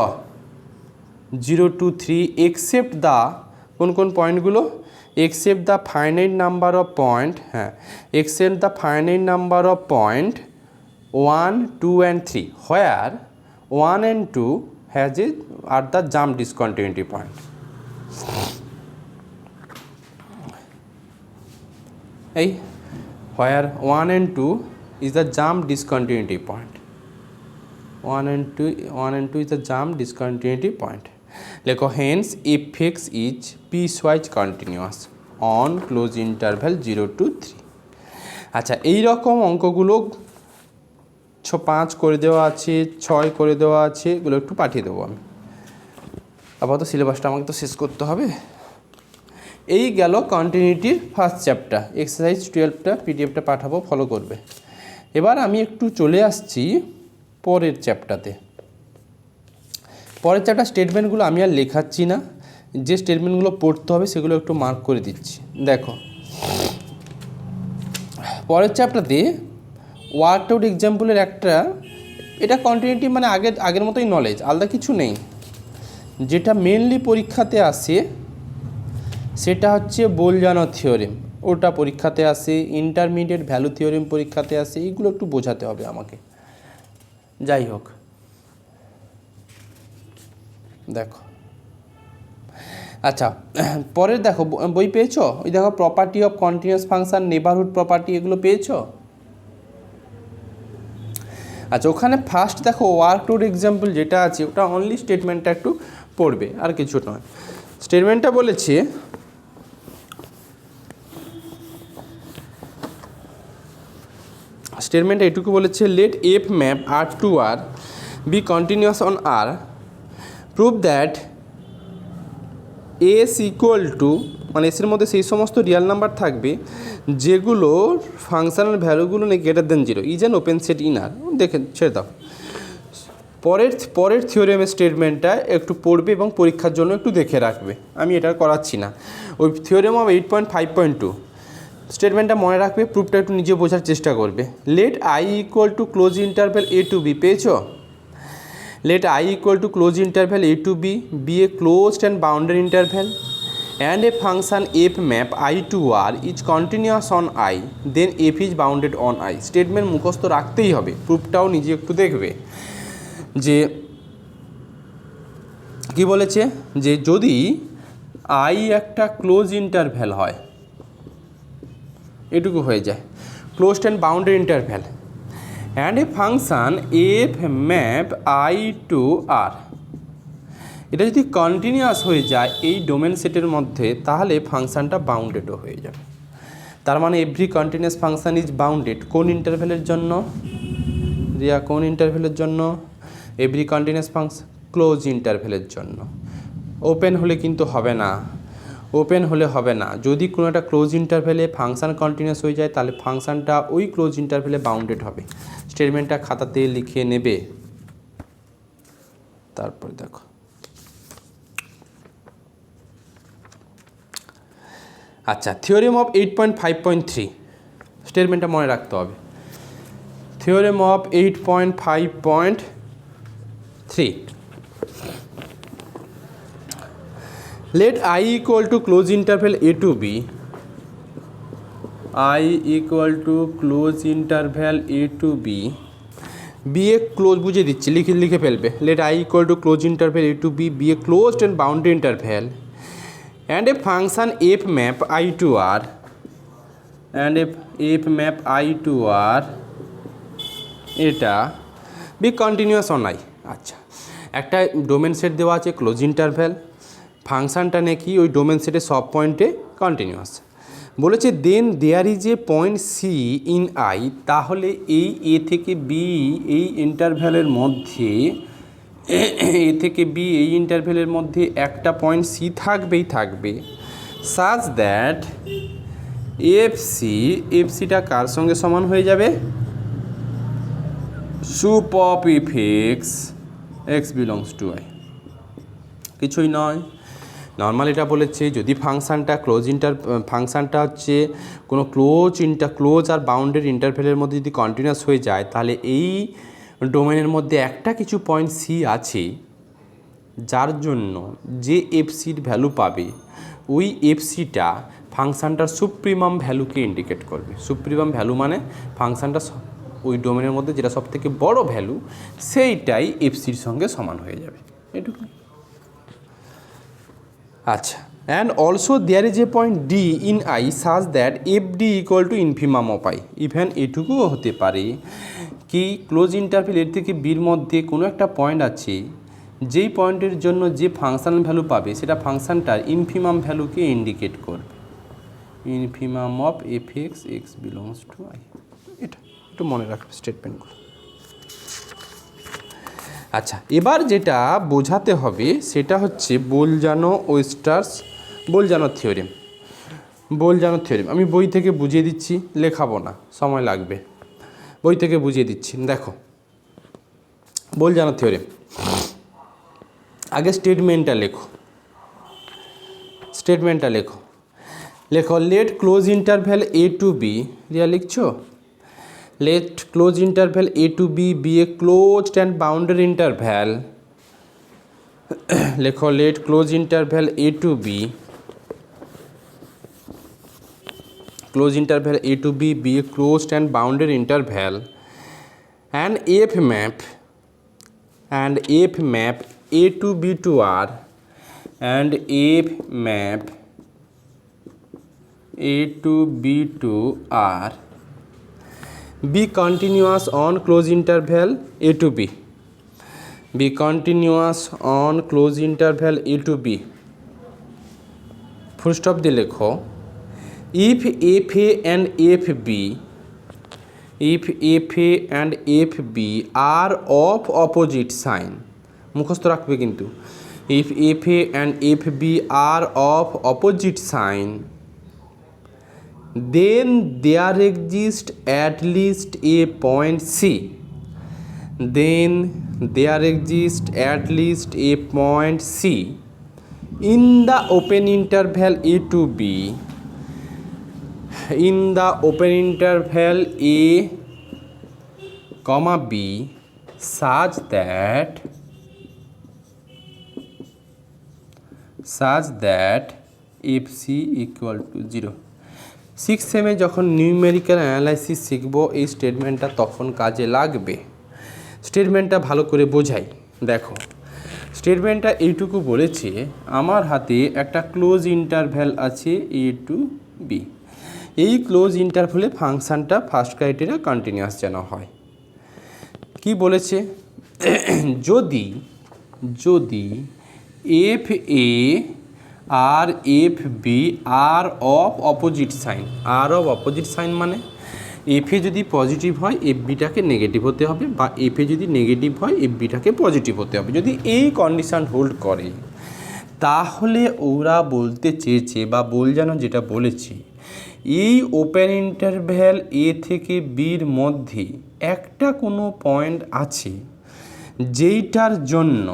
Speaker 1: 0 to 3 এক্সেপ্ট দ্য কোন পয়েন্টগুলো? Except the finite number of point, হ্যাঁ, except the finite number of point 1, 2 and 3 where 1 and 2 has it at the jump discontinuity point. এই where 1 and 2 is the jump discontinuity point. 1 and 2 is the jump discontinuity point. লেখো hence fx is piecewise continuous on close interval 0 to 3. আচ্ছা, এই রকম অঙ্কগুলো 5 করে দেওয়া আছে, 6 করে দেওয়া আছে, এগুলো একটু পাঠিয়ে দেবো আমি। আপাতত সিলেবাসটা আমাকে তো শেষ করতে হবে। এই গেল কন্টিনিউটির ফার্স্ট চ্যাপ্টার। এক্সারসাইজ 12টা পিডিএফটা পাঠাবো, ফলো করবে। এবার আমি একটু চলে আসছি পরের চ্যাপ্টারতে। পরের চ্যাপ্টার স্টেটমেন্টগুলো আমি আর লেখাচ্ছি না, যে স্টেটমেন্টগুলো পড়তে হবে সেগুলো একটু মার্ক করে দিচ্ছি। দেখো পরের চ্যাপ্টারতে ওয়ার্কড আউট এক্সাম্পলের একটা, এটা কন্টিনিউটি মানে আগের মতোই নলেজ, আলাদা কিছু নেই। যেটা মেনলি পরীক্ষাতে আসে সেটা হচ্ছে বোলজানো থিওরেম, ওটা পরীক্ষাতে আসে। ইন্টারমিডিয়েট ভ্যালু থিওরেম পরীক্ষাতে আসে, এইগুলো একটু বোঝাতে হবে আমাকে। যাই হোক, দেখো আচ্ছা পরের দেখো বই পেয়েছো? ওই দেখো property of continuous function, neighbourhood property, এগুলো পেয়েছো? আচ্ছা ওখানে ফার্স্ট দেখো ওয়ার্কড আউট এক্সাম্পল যেটা আছে ওটা অনলি স্টেটমেন্টটা একটু পড়বে, আর কিছু নয়। স্টেটমেন্টটা বলেছে স্টেটমেন্টটা এটুকু বলেছে, let f map R to R be continuous on R, prove that S equal to, মানে এসের মধ্যে সেই সমস্ত রিয়াল নাম্বার থাকবে যেগুলোর ফাংশনাল ভ্যালুগুলো নেই greater than zero, is an open set in R. দেখে ছেড়ে দাও। পরের থিওরেমের স্টেটমেন্টটা একটু পড়বে এবং পরীক্ষার জন্য একটু দেখে রাখবে, আমি এটা করাচ্ছি না। ওই থিওরেম অফ 8.5.2 স্টেটমেন্টটা মনে রাখবে, প্রুফটা একটু নিজে বোঝার চেষ্টা করবে। Let I equal to close interval a to b, পেয়েছো? Let I equal to close interval a to b be a closed and bounded interval and a function f map I to r is continuous on I, then f is bounded on I. Statement মুখস্থ রাখতেই হবে, প্রুফটাও নিজে একটু দেখবে। যে কি বলেছে, যে যদি I একটা ক্লোজ ইন্টারভ্যাল হয়, এটুকু হয়ে যায় closed and bounded interval, and a function f map I to r, এটা যদি কন্টিনিউয়াস হয়ে যায় এই ডোমেন সেটের মধ্যে, তাহলে ফাংশানটা বাউন্ডেডও হয়ে যাবে। তার মানে every continuous function is bounded. কোন ইন্টারভ্যালের জন্য রিয়া? কোন ইন্টারভ্যালের জন্য? এভরি কন্টিনিউয়াস ফাংশন ক্লোজ ইন্টারভ্যালের জন্য। ওপেন হলে কিন্তু হবে না, ওপেন হলে হবে না। যদি কোনো একটা ক্লোজ ইন্টারভ্যালে ফাংশান কন্টিনিউয়াস হয়ে যায় তাহলে ফাংশানটা ওই ক্লোজ ইন্টারভ্যালে বাউন্ডেড হবে। স্টেটমেন্টটা খাতাতে লিখে নেবে। তারপরে দেখো আচ্ছা থিওরেম অফ 8.5.3 স্টেটমেন্টটা মনে রাখতে হবে। Theorem of 8.5.3, let I equal to close interval a to b, I equal to close interval a to b be a close, বুঝিয়ে দিচ্ছি, লিখে ফেলবে। let I equal to close interval a to b be a closed and bounded interval and a function f map I to r, and f map I to r এটা B continuous on I. আচ্ছা একটা domain set দেওয়া আছে close interval, ফাংশানটা নাকি ওই domain সেটের সব পয়েন্টে কন্টিনিউয়াস। বলেছে then there is a point C in I, তাহলে এই এ থেকে বি এই ইন্টারভ্যালের মধ্যে, এ থেকে বি এই ইন্টারভ্যালের মধ্যে একটা পয়েন্ট সি থাকবেই থাকবে, সাচ দ্যাট এফসিটা কার সঙ্গে সমান হয়ে যাবে? Soup of f x belongs two I. কিছুই নয়, নর্মাল এটা বলেছে যদি ফাংশানটা ফাংশানটা হচ্ছে কোনো ক্লোজ আর বাউন্ডেড ইন্টারভ্যালের মধ্যে যদি কন্টিনিউয়াস হয়ে যায়, তাহলে এই ডোমেনের মধ্যে একটা কিছু পয়েন্ট সি আছে যার জন্য যে এফসির ভ্যালু পাবে ওই এফসিটা ফাংশানটার সুপ্রিমাম ভ্যালুকে ইন্ডিকেট করবে। সুপ্রিমাম ভ্যালু মানে ফাংশানটা ওই ডোমেনের মধ্যে যেটা সব থেকে বড় ভ্যালু সেইটাই এফসির সঙ্গে সমান হয়ে যাবে, এটুকু। আচ্ছা and also there is a point d in I such that f d equal to infimum of I. Even এটুকুও হতে পারে কি ক্লোজ ইন্টারভ্যাল এর থেকে বির মধ্যে কোনো একটা পয়েন্ট আছে যেই পয়েন্টের জন্য যে ফাংশনাল ভ্যালু পাবে সেটা ফাংশানটার ইনফিমাম ভ্যালুকে ইন্ডিকেট করবে। Infimum of f x belongs two I, এটা একটু মনে রাখবে স্টেটমেন্টগুলো। আচ্ছা এবার যেটা বোঝাতে হবে সেটা হচ্ছে বোলজানো থিওরেম। আমি বই থেকে বুঝিয়ে দিচ্ছি, লেখাবো না, সময় লাগবে, বই থেকে বুঝিয়ে দিচ্ছি। দেখো বোলজানো থিওরেম, আগে স্টেটমেন্টটা লেখো। স্টেটমেন্টটা লেখো। লেখো let close interval a to b, Riya লিখছো? Let close interval a to b b a closed and bounded interval. লেখো let close interval a to b, close interval a to b be a closed and bounded interval, and f map a to b to r and f map a to b to r be continuous on close interval a to b, be continuous on close interval a to b, full stop দিয়ে লেখো if fa and fb are of opposite sign, মুখস্থ রাখবে কিন্তু, if fa and fb are of opposite sign, then there exists at least a point c, then there exists at least a point c in the open interval a to b, in the open interval a comma b such that fc equal to 0. 6 সেমে যখন numerical analysis শিখব এই স্টেটমেন্টটা তখন কাজে লাগবে। স্টেটমেন্টটা ভালো করে বোঝাই। দেখো স্টেটমেন্টটা এইটুকু বলেছে, আমার হাতে একটা ক্লোজ ইন্টারভ্যাল আছে এ টু বি, এই ক্লোজ ইন্টারভ্যালে ফাংশানটা ফার্স্ট ক্রাইটেরিয়া কন্টিনিউয়াস যেন হয়। কি বলেছে, যদি এফ এ আর f b are of opposite sign, are of opposite sign মানে এফ এ যদি পজিটিভ হয় এফ বিটাকে নেগেটিভ হতে হবে, বা এফ এ যদি নেগেটিভ হয় এফ বিটাকে পজিটিভ হতে হবে। যদি এই কন্ডিশান হোল্ড করে তাহলে ওরা বলতে চেয়েছে বা বোঝানো যেটা বলেছে, এই ওপেন ইন্টারভ্যাল এ থেকে বির মধ্যে একটা কোনো পয়েন্ট আছে যেইটার জন্য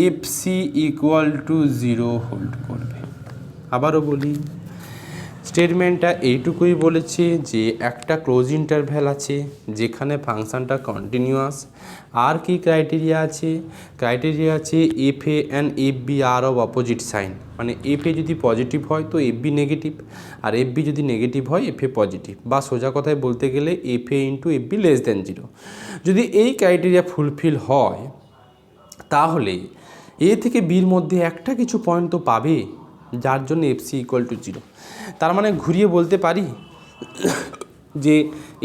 Speaker 1: এফসি ইকুয়াল টু 0 হোল্ড করবে। আবারও বলি, স্টেটমেন্টটা এইটুকুই বলেছে যে একটা ক্লোজ ইন্টারভ্যাল আছে যেখানে ফাংশানটা কন্টিনিউয়াস। আর কি ক্রাইটেরিয়া আছে? ক্রাইটেরিয়া আছে f a and F b are of opposite sign, মানে এফ এ যদি পজিটিভ হয় তো এফ বি নেগেটিভ, আর এফ বি যদি নেগেটিভ হয় এফ এ পজিটিভ, বা সোজা কথায় বলতে গেলে f a into f b less than 0। যদি এই ক্রাইটেরিয়া ফুলফিল হয় তাহলে এ থেকে বির মধ্যে একটা কিছু পয়েন্ট তো পাবে যার জন্য এফসি ইকুয়াল টু 0। তার মানে ঘুরিয়ে বলতে পারি যে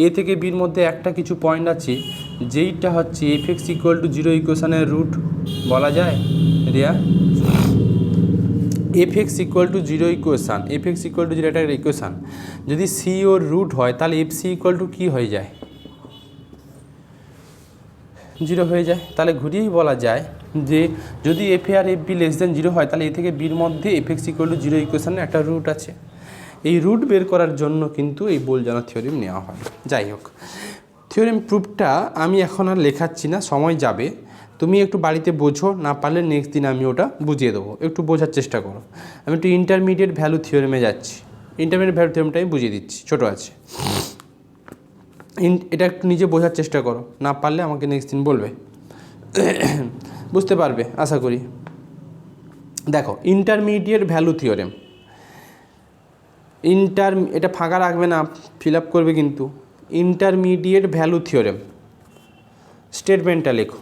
Speaker 1: এ থেকে বির মধ্যে একটা কিছু পয়েন্ট আছে যেইটা হচ্ছে এফ এক্স ইকুয়াল টু 0 ইকুয়েশনের রুট বলা যায়। Riya, F x equal to 0 equation, F x equal to 0 একটা ইকুয়েশান, যদি সি ওর রুট হয় তাহলে এফ সি ইকুয়াল টু কী হয়ে যায়? 0 হয়ে যায়। তাহলে ঘুরিয়েই বলা যায় যে যদি এফ এ আর এফ বি লেস দেন 0 হয় তাহলে এ থেকে বির মধ্যে এফ এক্স ইকুয়াল টু 0 ইকুয়েশানের একটা রুট আছে। এই রুট বের করার জন্য কিন্তু এই বোলজানো থিওরেম নেওয়া হয়। যাই হোক, থিওরেম প্রুফটা আমি এখন আর লেখাচ্ছি না, সময় যাবে, তুমি একটু বাড়িতে বোঝো, না পারলে নেক্সট দিন আমি ওটা বুঝিয়ে দেবো, একটু বোঝার চেষ্টা করো। আমি একটু ইন্টারমিডিয়েট ভ্যালু থিওরেমে যাচ্ছি, ইন্টারমিডিয়েট ভ্যালু থিওরেমটা আমি বুঝিয়ে দিচ্ছি, ছোটো আছে, এটা একটু নিজে বোঝার চেষ্টা করো, না পারলে আমাকে নেক্সট দিন বলবে, বুঝতে পারবে আশা করি। দেখো ইন্টারমিডিয়েট ভ্যালু থিওরেম, এটা ফাঁকা রাখবে না, ফিল আপ করবে কিন্তু। ইন্টারমিডিয়েট ভ্যালু থিওরেম স্টেটমেন্টটা লেখো,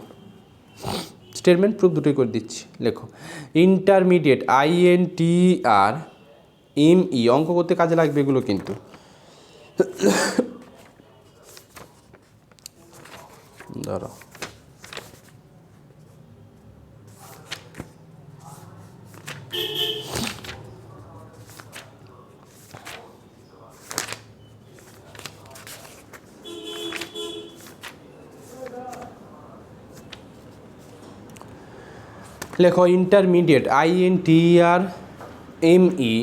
Speaker 1: স্টেটমেন্ট প্রুফ দুটোই করে দিচ্ছি, লেখো ইন্টারমিডিয়েট INTER ME, অঙ্ক করতে কাজে লাগবে এগুলো কিন্তু। ধরো লেখো intermediate INTER ME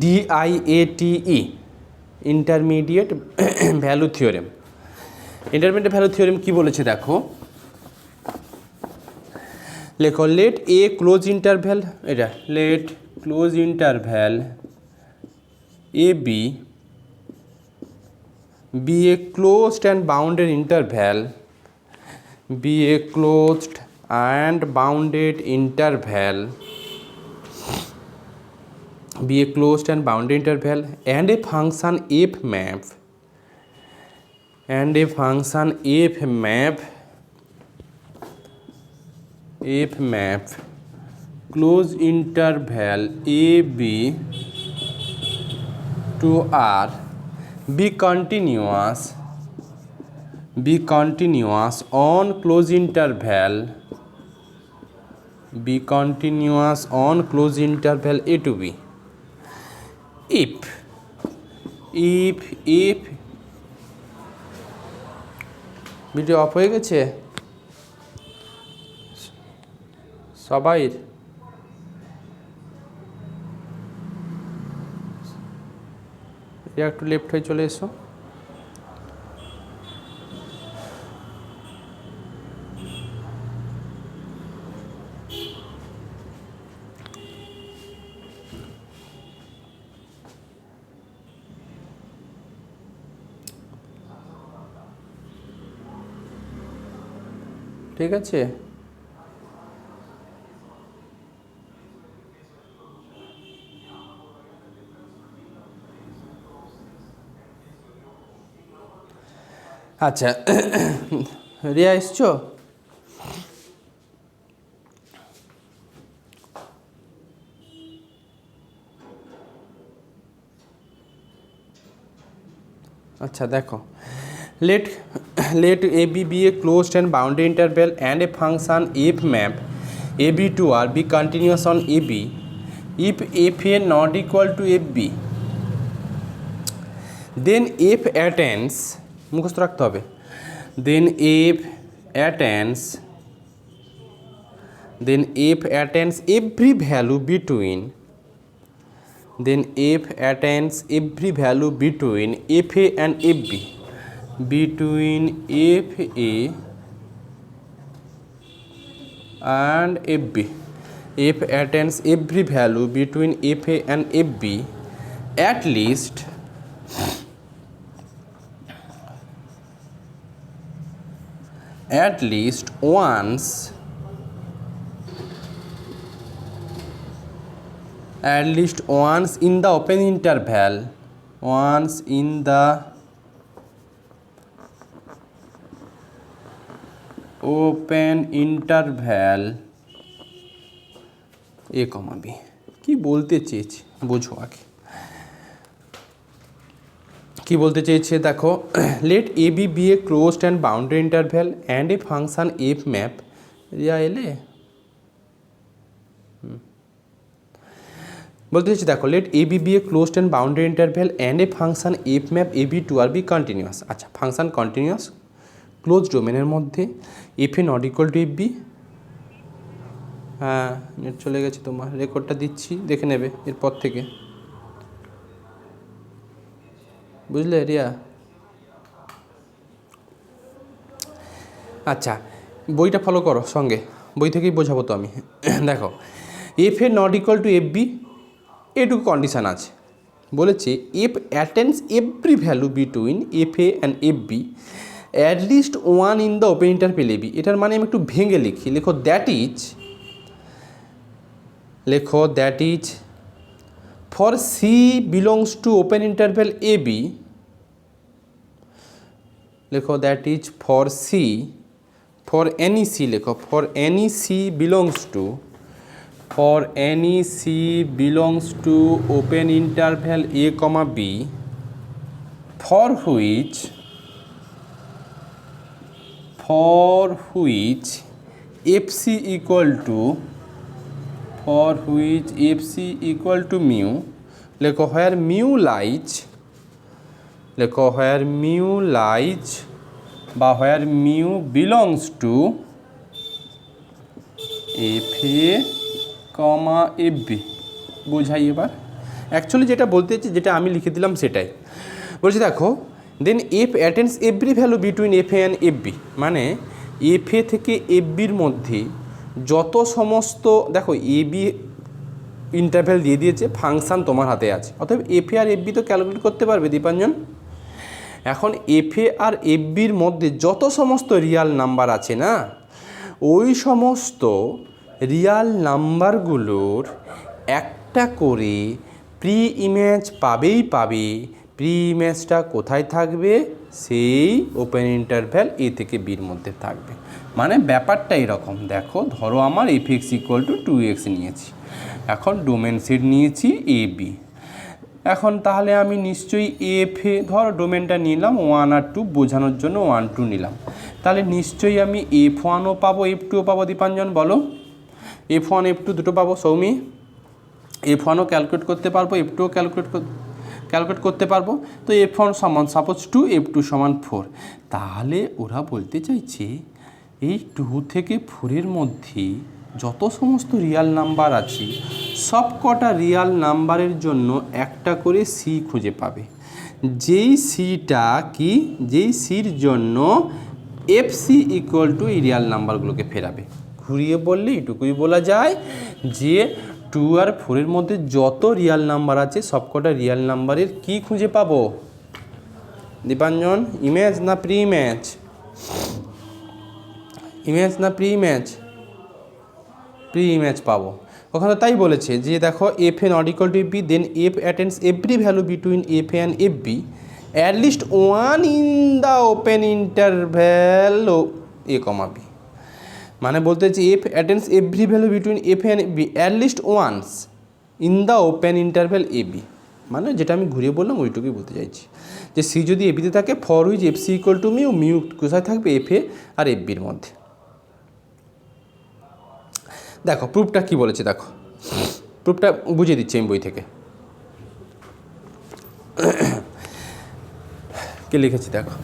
Speaker 1: DIATE intermediate value theorem. Intermediate value theorem কি বলেছে দেখো, লেখো লেট এ ক্লোজ ইন্টারভ্যাল, এটা late close interval AB be a closed and bounded interval, be a closed and bounded interval, be a closed and bounded interval, and a function f map, and a function f map close interval AB to R be continuous on close interval, be continuous on close interval A to B. If video of হয়ে গেছে সবাইর? একটু left হয়ে চলে এসো। ঠিক আছে, আচ্ছা রিয়া এসছো? আচ্ছা দেখো, let AB be a closed and bounded interval and a function f map AB to R be continuous on AB if FA not equal to FB, then F attains, মুখস্থ রাখতে হবে, then F attains every value between, then F attains every value between FA and FB, between FA and FB. F attains every value between FA and FB at least once in the open interval, once in the open interval A, B। কি বলতে চেয়েছি বুঝো আগে, কি বলতে চেয়েছে দেখো, let AB be a closed and bounded interval and a function f map, Riya এলে বলতে চাইছি দেখো, let AB be a closed and bounded interval and a function f map AB to R be continuous। আচ্ছা, function continuous close ডোমেনের মধ্যে f A not equal to f b. হ্যাঁ net চলে গেছে তোমার, রেকর্ডটা দিচ্ছি দেখে নেবে এরপর থেকে, বুঝলে রিয়া? আচ্ছা বইটা ফলো করো সঙ্গে, বই থেকেই বোঝাবো তো আমি। দেখো f A not equal to f b, এটুকু কন্ডিশান আছে, বলেছে f attains every value between f a and F B at least one in the open interval a b. এটার মানে আমি একটু ভেঙে লিখি, লেখো that is for c belongs to open interval a b, লেখো that is for c, for any c লেখো, for any c belongs to, for any C belongs to open interval A, B, for which FC equal to mu, লেখো where mu lies বা where mu belongs to FA, f b. বোঝাই এবার actually যেটা বলতে চাইছি, যেটা আমি লিখে দিলাম সেটাই বলছি। দেখো then f attains every value between f a and F b, মানে এফ এ থেকে এফ বির মধ্যে যত সমস্ত, দেখো এ বি ইন্টারভ্যাল দিয়ে দিয়েছে, ফাংশান তোমার হাতে আছে, অতএব এফ এ আর এফ বি তো ক্যালকুলেট করতে পারবে দীপাঞ্জন। এখন এফ এ আর এফ বির মধ্যে যত সমস্ত রিয়াল নাম্বার আছে না, ওই সমস্ত রিয়াল নাম্বারগুলোর একটা করে প্রি ইমেজ পাবেই পাবে। প্রি ইমেজটা কোথায় থাকবে? সেই ওপেন ইন্টারভ্যাল এ থেকে বির মধ্যে থাকবে। মানে ব্যাপারটা এরকম, দেখো ধরো আমার F x equal to 2x নিয়েছি, এখন ডোমেন সেট নিয়েছি এ বি। এখন তাহলে আমি নিশ্চয়ই এফ এ ধরো ডোমেনটা নিলাম 1 আর 2, বোঝানোর জন্য 1 2 নিলাম, তাহলে নিশ্চয়ই আমি F1ও পাবো F2ও পাবো। দীপাঞ্জন বলো, F1 F2 দুটো পাবো। সৌমি, F1ও ক্যালকুলেট করতে পারবো, F2ও ক্যালকুলেট করতে পারবো। তো F1 সমান সাপোজ 2, F2 সমান 4। তাহলে ওরা বলতে চাইছে এই 2 থেকে 4-এর মধ্যে যত সমস্ত রিয়াল নাম্বার আছে সব কটা রিয়াল নাম্বারের জন্য একটা করে সি খুঁজে পাবে। যেই সিটা কি, যেই সির জন্য এফ সি ইকুয়াল টু এই রিয়াল নাম্বারগুলোকে ফেরাবে। ঘুরিয়ে বললে এটুকুই বলা যায় যে 2 আর 4-এর মধ্যে যত রিয়াল নাম্বার আছে সবকটা রিয়াল নাম্বারের কি খুঁজে পাবো? দীপাঞ্জন, ইমেজ না প্রি ইমেজ? ইমেজ না প্রি ইমেজ? প্রি ইমেজ পাবো। ওখানে তাই বলেছে যে দেখো f A not equal to f b, then f attends every value between f a and F B at least one in the open interval a comma b. মানে বলতে চাইছি f attends every value between f a and b at least once in the open interval a B. মানে যেটা আমি ঘুরিয়ে বললাম ওইটুকুই বলতে চাইছি যে সি যদি এবিতে থাকে for which f c equal to mu, mu কোথায় থাকবে? এফ এ আর এফ বির মধ্যে। দেখো প্রুফটা কি বলেছে, দেখো প্রুফটা বুঝিয়ে দিচ্ছি আমি বই থেকে। কে লিখেছি দেখো,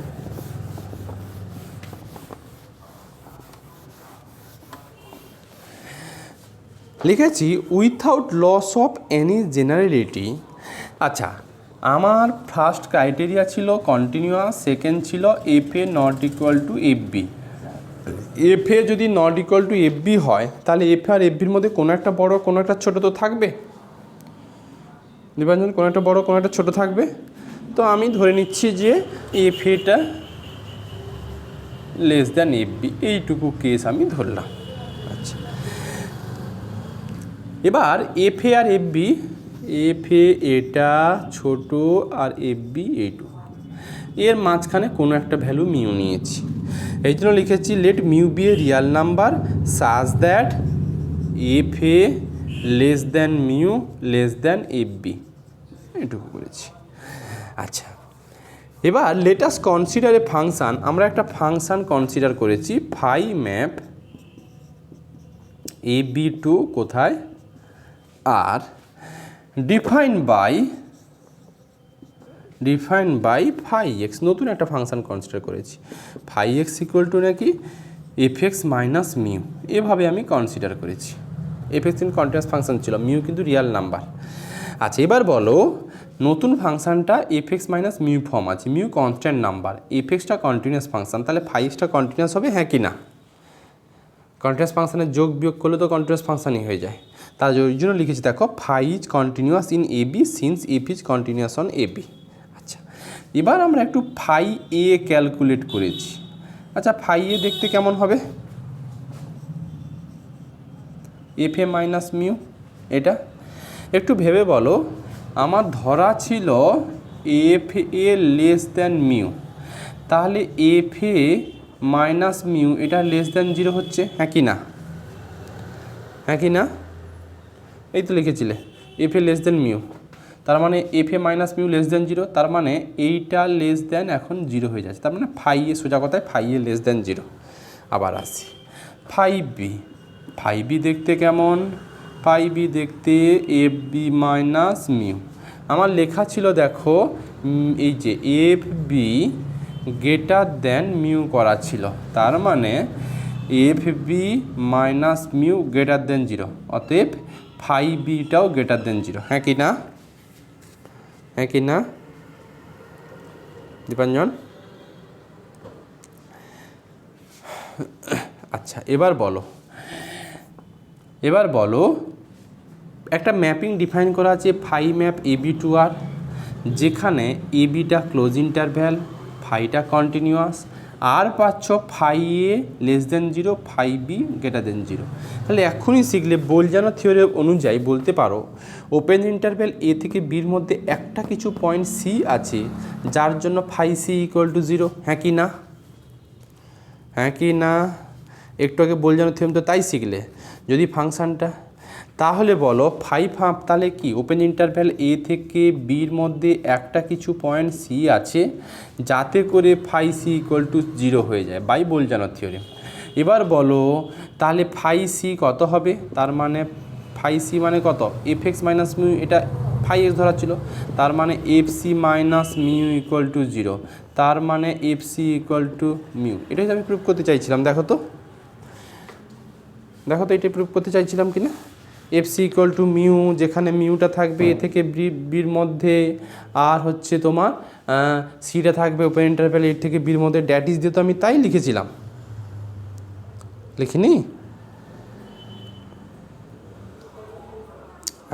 Speaker 1: লিখেছি without loss of any generality. আচ্ছা, আমার ফার্স্ট ক্রাইটেরিয়া ছিল কন্টিনিউয়াস, সেকেন্ড ছিল f A not equal to f b. F a যদি not equal to f b হয় তাহলে এফ আর এফ বির মধ্যে কোনো একটা বড় কোনো একটা ছোটো তো থাকবে। দীপাঞ্জন, কোনো একটা বড় কোনো একটা ছোটো থাকবে। তো আমি ধরে নিচ্ছি যে এফ এটা লেস দ্যান এফ বি, এইটুকু কেস আমি ধরলাম। আচ্ছা, এবার এফ এ আর এফ বি, এফ এ এটা ছোটো আর এফ বি এইটুকু, এর মাঝখানে কোনো একটা ভ্যালু মিউ নিয়েছি। এই জন্য লিখেছি let mu be a real number such that F a less than mu less than f b, এটুকু করেছি। আচ্ছা, এবার লেটাস কনসিডার এ ফাংশান। আমরা একটা ফাংশান কনসিডার করেছি phi map A B to কোথায় R define by phi x. নতুন একটা ফাংশান কনসিডার করেছি, ফাই এক্স ইকুয়াল টু নাকি এফ এক্স মাইনাস মিউ, এভাবে আমি কনসিডার করেছি। এফ এক্স কিন্তু কন্টিনিউয়াস ফাংশান ছিল, মিউ কিন্তু রিয়াল নাম্বার। আচ্ছা, এবার বলো নতুন ফাংশানটা f x minus mu form আছে, মিউ কনস্ট্যান্ট নাম্বার, এফ এক্সটা কন্টিনিউয়াস ফাংশান, তাহলে ফাই এক্সটা কন্টিনিউয়াস হবে, হ্যাঁ কি না? কন্টিনিউয়াস ফাংশানের যোগ বিয়োগ করলে তো কন্টিনিউয়াস ফাংশানই হয়ে যায়। তার জন্য লিখেছি দেখো phi is continuous in A b since f is continuous on a b. আচ্ছা, এবার আমরা একটু ফাই এ ক্যালকুলেট করেছি। আচ্ছা, ফাই এ দেখতে কেমন হবে? এফ এ মাইনাস মিউ, এটা একটু ভেবে বলো। আমার ধরা ছিল f a less than mu, তাহলে এফ এ মাইনাস মিউ এটা লেস দ্যান 0 হচ্ছে, হ্যাঁ কি না? হ্যাঁ কি না? এই তো লিখেছিলে f a less than mu, তার মানে f a minus mu less than 0, তার মানে এইটা লেস দ্যান এখন 0 হয়ে যাচ্ছে, তার মানে ফাই এ, সোজা কথায় ফাই এ লেস দ্যান 0। আবার আসি ফাই বি দেখতে কেমন? ফাই বি দেখতে এফ বি মাইনাস মিউ। আমার লেখা ছিল দেখো এই যে f b greater than mu করা ছিল, তার মানে f b minus mu greater than 0, অতএব ফাই বিটাও গ্রেটার দ্যান 0, হ্যাঁ কি না? হ্যাঁ কি না দীপাঞ্জন? আচ্ছা, এবার বলো একটা ম্যাপিং ডিফাইন করা আছে phi map a b to R, যেখানে এবিটা ক্লোজ ইন্টারভ্যাল, ফাইটা কন্টিনিউয়াস, আর পাচ্ছ phi a less than 0, phi b greater than 0। তাহলে এখনই শিখলে বোলজানো থিওরি অনুযায়ী বলতে পারো ওপেন ইন্টারভ্যাল এ থেকে বির মধ্যে একটা কিছু পয়েন্ট সি আছে যার জন্য ফাই সি ইকুয়াল টু 0। হ্যাঁ কি না? হ্যাঁ কি না? একটু আগে বোলজানো থিওরি তো তাই শিখলে। যদি ফাংশানটা তাহলে বলো ফাই তাহলে কি ওপেন ইন্টারভ্যাল এ থেকে বির মধ্যে একটা কিছু পয়েন্ট সি আছে যাতে করে ফাই সি ইকুয়াল টু 0 হয়ে যায় বাই বোলজানো থিওরেম। এবার বলো তাহলে ফাই সি কত হবে? তার মানে ফাই সি মানে কত? এফ এক্স মাইনাস মিউ, এটা ফাই এক্স ধরা ছিল, তার মানে f c minus mu equal to 0, তার মানে f c equal to mu. এটাই আমি প্রুভ করতে চাইছিলাম। দেখো তো এটাই প্রুভ করতে চাইছিলাম কিনা। F c equal to mu, যেখানে মিউটা থাকবে এ থেকে বির মধ্যে, আর হচ্ছে তোমার সিটা থাকবে ওপেন ইন্টারভ্যাল এর থেকে বির মধ্যে, ড্যাট ইজ দিয়ে তো আমি তাই লিখেছিলাম, লিখিনি?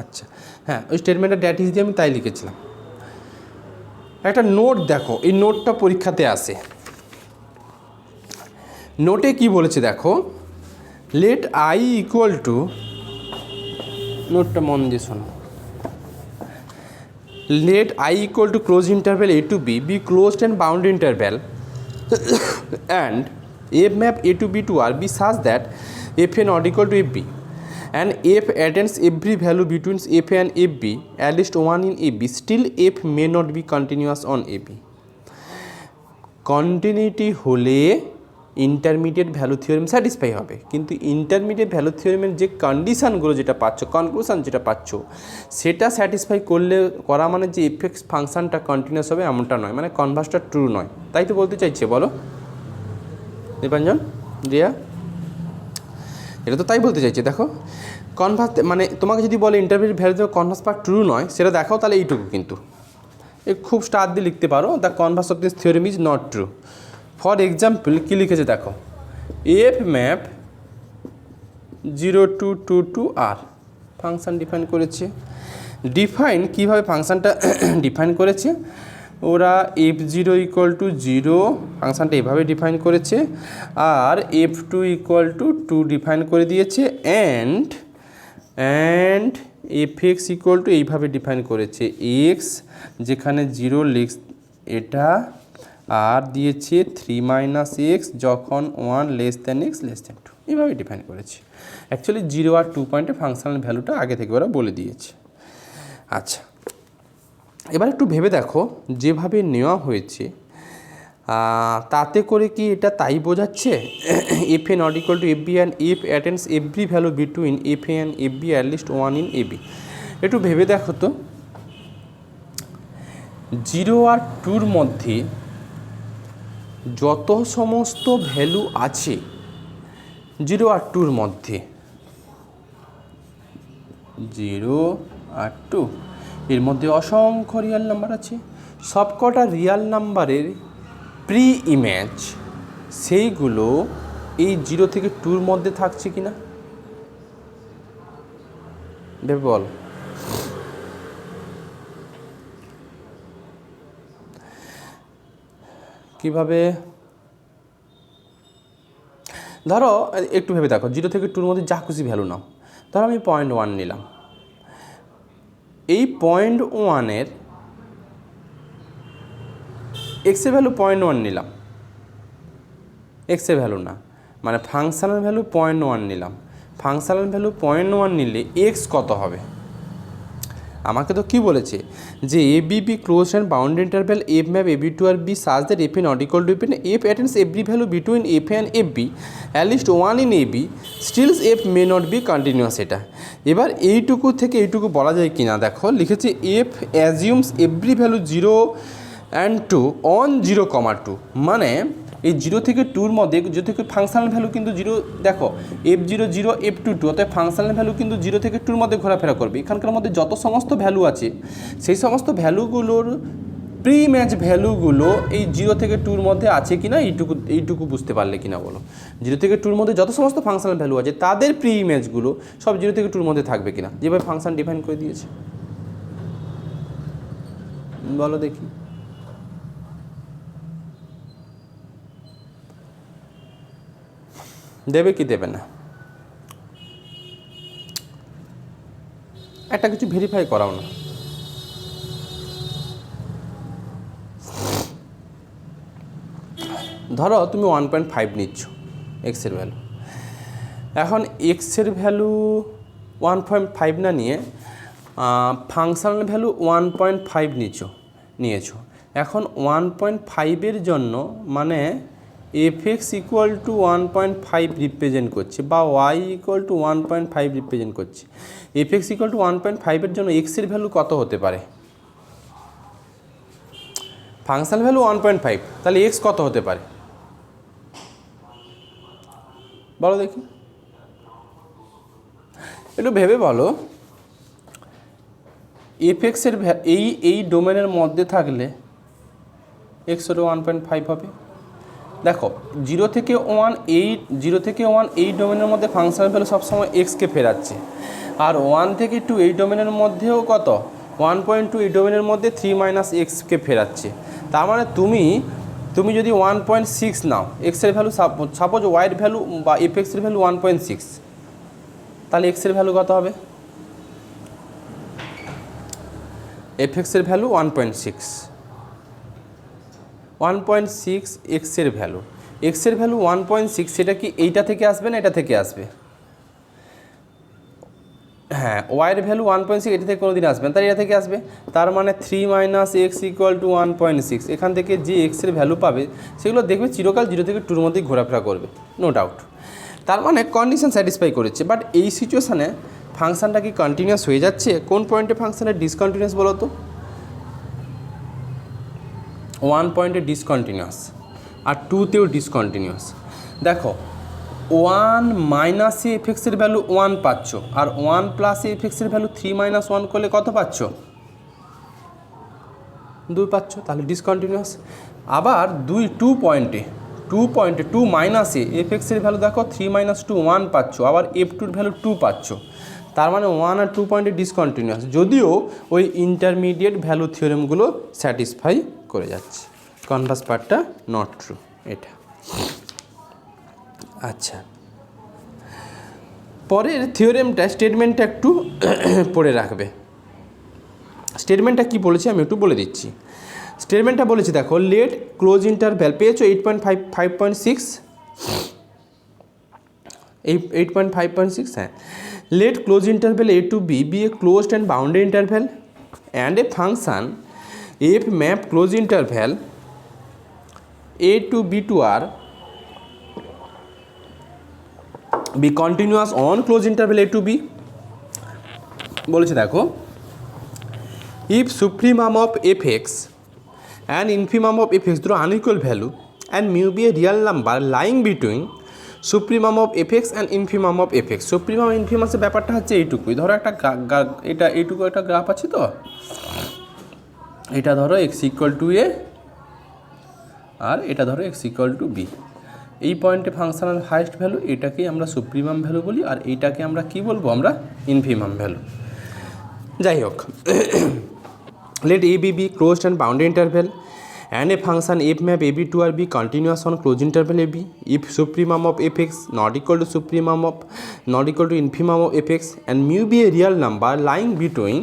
Speaker 1: আচ্ছা হ্যাঁ, ওই স্টেটমেন্টটা ড্যাট ইজ দিয়ে আমি তাই লিখেছিলাম। একটা নোট দেখো, এই নোটটা পরীক্ষাতে আসে। নোটে কি বলেছে দেখো, লেট আই ইকুয়াল টু, নোটটা মন দিয়ে শোনো, let I equal to close interval a to b closed and bound interval and f map a to b to R be such that F A not equal to f b and f attains every value between f a and f b, at least 1 in a b, still f may not be continuous on a b. Continuity হলে intermediate value theorem satisfy হবে, কিন্তু intermediate value থিওরেমের যে কন্ডিশানগুলো যেটা পাচ্ছ, conclusion যেটা পাচ্ছ, সেটা স্যাটিসফাই করা মানে যে এফ এক্স ফাংশানটা কন্টিনিউয়াস হবে এমনটা নয়, মানে কনভার্সটা ট্রু নয়। তাই তো বলতে চাইছে, বলো দীপাঞ্জন, রিয়া? এটা তো তাই বলতে চাইছে। দেখো কনভার্স মানে তোমাকে যদি বলে intermediate value Converse part true নয়, সেটা দেখাও, তাহলে এইটুকু কিন্তু খুব স্টার দিয়ে লিখতে পারো, the converse of this theorem is not true. For example কী লিখেছে দেখো, f map 0 2 2 2 R function define করেছে। ডিফাইন কীভাবে ফাংশানটা ডিফাইন করেছে, ওরা f0 ইকুয়াল টু 0 ফাংশানটা এভাবে ডিফাইন করেছে, আর f2 ইকুয়াল টু 2 ডিফাইন করে দিয়েছে, অ্যান্ড fx ইকুয়াল টু এইভাবে ডিফাইন করেছে, x যেখানে 0 লিখস এটা, আর দিয়েছে 3 মাইনাস এক্স যখন 1 less than x less than 2, এইভাবে ডিফাইন করেছে। অ্যাকচুয়ালি 0 আর 2 পয়েন্টে ফাংশনাল ভ্যালুটা আগে থেকে ওরা বলে দিয়েছে। আচ্ছা, এবার একটু ভেবে দেখো, যেভাবে নেওয়া হয়েছে তাতে করে কি এটা তাই বোঝাচ্ছে f A not equal to f b and f attains every value between f a and F B at least 1 in A b. একটু ভেবে দেখো তো, 0 আর 2-র মধ্যে যত সমস্ত ভ্যালু আছে 0 আর 2-র মধ্যে, 0 আর 2 এর মধ্যে অসংখ্য রিয়াল নাম্বার আছে। সবকটা রিয়াল নাম্বারের প্রি ইমেজ সেইগুলো এই 0 থেকে 2-র মধ্যে থাকছে কি না ভেবে বল। কীভাবে? ধরো একটু ভেবে দেখো, 0 থেকে 2-র মধ্যে যা খুশি ভ্যালু নাও, ধরো আমি 0.1 নিলাম, এই 0.1-এর এক্সের ভ্যালু 0.1 নিলাম, এক্সের ভ্যালু না, মানে ফাংশনাল ভ্যালু 0.1 নিলাম, ফাংশনাল ভ্যালু 0.1 নিলে এক্স কত হবে? আমাকে তো কি বলেছে যে A B be close and bound interval F map A B to R be such that F A not equal to F and F attains every value between F and F B at least 1 in A B still F may not be continuous. এটা এবার এইটুকু থেকে এইটুকু বলা যায় কি না, দেখো লিখেছে F assumes every value 0 and 2 on 0,2, মানে এই 0 থেকে 2-র মধ্যে যেহেতু ফাংশনাল ভ্যালু কিন্তু 0, দেখো f0 0 f2 2, অর্থাৎ ফাংশনাল ভ্যালু কিন্তু 0 থেকে 2-র মধ্যে ঘোরাফেরা করবে। এখানকার মধ্যে যত সমস্ত ভ্যালু আছে সেই সমস্ত ভ্যালুগুলোর প্রি ম্যাচ ভ্যালুগুলো এই 0 থেকে 2-র মধ্যে আছে কি না এইটুকু এইটুকু বুঝতে পারলে কিনা বলো, 0 থেকে 2 মধ্যে যত সমস্ত ফাংশনাল ভ্যালু আছে তাদের প্রি ইমেজগুলো সব 0 থেকে 2 মধ্যে থাকবে কিনা, যেভাবে ফাংশন ডিফাইন করে দিয়েছে বলো দেখি। দেবে কি দেবে না? একটা কিছু ভেরিফাই করাও না। ধরো তুমি 1.5 নিচ্ছ এক্সের ভ্যালু, এখন এক্সের ভ্যালু 1.5 না নিয়ে ফাংশনাল ভ্যালু 1.5 নিয়েছো। এখন 1.5-এর জন্য মানে এফএক্স ইকুয়াল টু 1.5 রিপ্রেজেন্ট করছে বা ওয়াই ইকুয়াল টু 1.5 রিপ্রেজেন্ট করছে। এফএক্স ইকুয়াল টু 1.5-এর জন্য এক্সের ভ্যালু কত হতে পারে? ফাংশনাল ভ্যালু 1.5, তাহলে এক্স কত হতে পারে বলো দেখি, একটু ভেবে বলো। এফএক্সের এই ডোমেনের মধ্যে থাকলে এক্স হলো 1.5 হবে। দেখো 0 থেকে 1 এই ডোমেনের মধ্যে ফাংশনাল ভ্যালু সবসময় এক্সকে ফেরাচ্ছে, আর 1 থেকে 2 এই ডোমেনের মধ্যেও কত 1.2 এই ডোমেনের মধ্যে 3 - এক্সকে ফেরাচ্ছে। তার মানে তুমি যদি 1.6 নাও, এক্সের ভ্যালু সাপোজ ওয়াইয়ের ভ্যালু বা এফএক্সের ভ্যালু 1.6, তাহলে এক্সের ভ্যালু কত হবে? এফএক্সের ভ্যালু 1.6 এক্সের ভ্যালু 1.6, সেটা কি এইটা থেকে আসবে না এটা থেকে আসবে? হ্যাঁ, ওয়াইয়ের ভ্যালু 1.6 এটা থেকে কোনোদিন আসবে না, তাই এটা থেকে আসবে। তার মানে 3 - এক্স ইকুয়াল টু 1.6। এখান থেকে যে এক্সের ভ্যালু পাবে সেগুলো দেখবে চিরকাল 0 থেকে 2-র মধ্যেই ঘোরাফেরা করবে, নো ডাউট। তার মানে কন্ডিশন স্যাটিসফাই করেছে। বাট এই সিচুয়েশানে ফাংশানটা কি কন্টিনিউয়াস হয়ে যাচ্ছে? কোন পয়েন্টে ফাংশানের ডিসকন্টিনিউয়াস বলো তো? 1 পয়েন্টে ডিসকন্টিনিউয়াস আর 2তেও ডিসকন্টিনিউয়াস। দেখো 1 - এফএক্সের ভ্যালু 1 পাচ্ছ, আর 1 + এফএক্সের ভ্যালু 3 - 1 করলে কত পাচ্ছ? 2 পাচ্ছ, তাহলে ডিসকন্টিনিউয়াস। আবার 2 পয়েন্টে 2 - এফএক্সের ভ্যালু দেখো 3 - 2 1 পাচ্ছ, আবার F2-র ভ্যালু 2 পাচ্ছ। তার মানে 1 আর 2 পয়েন্টে ডিসকন্টিনিউয়াস, যদিও ওই ইন্টারমিডিয়েট ভ্যালু থিওরেমগুলো স্যাটিসফাই করে যাচ্ছে। কনভার্স পার্টটা নট ট্রু এটা। আচ্ছা, পরের থিওরেমটা স্টেটমেন্টটা একটু পড়ে রাখবে। স্টেটমেন্টটা কি বলেছে আমি একটু বলে দিচ্ছি। স্টেটমেন্টটা বলেছি দেখো, লেট ক্লোজ ইন্টারভ্যাল, পেয়েছো 8.5.6, 8.5.6, হ্যাঁ। Let close interval a to b be a closed and bounded interval and a function f map close interval a to b to r be continuous on close interval a to b। বলেছে দেখো, if supremum of fx and infimum of fx through unequal value and mu be a real number lying between supremum of fx and infimum of fx। supremum infimum-এর ব্যাপারটা হচ্ছে এইটুকুই। ধরো একটা এইটুকু একটা graph আছে, তো এটা ধরো x ইকুয়াল টু a আর এটা ধরো x ইকুয়াল টু b। এই পয়েন্টে ফাংশনাল হাইয়েস্ট ভ্যালু, এটাকেই আমরা সুপ্রিমাম ভ্যালু বলি, আর এইটাকে আমরা কি বলবো? আমরা ইনফিমাম ভ্যালু। যাই হোক, let a b be closed and bounded interval and a function f map a b to r be continuous on closed interval a b if supremum of fx not equal to infimum of fx and mu be a real number lying between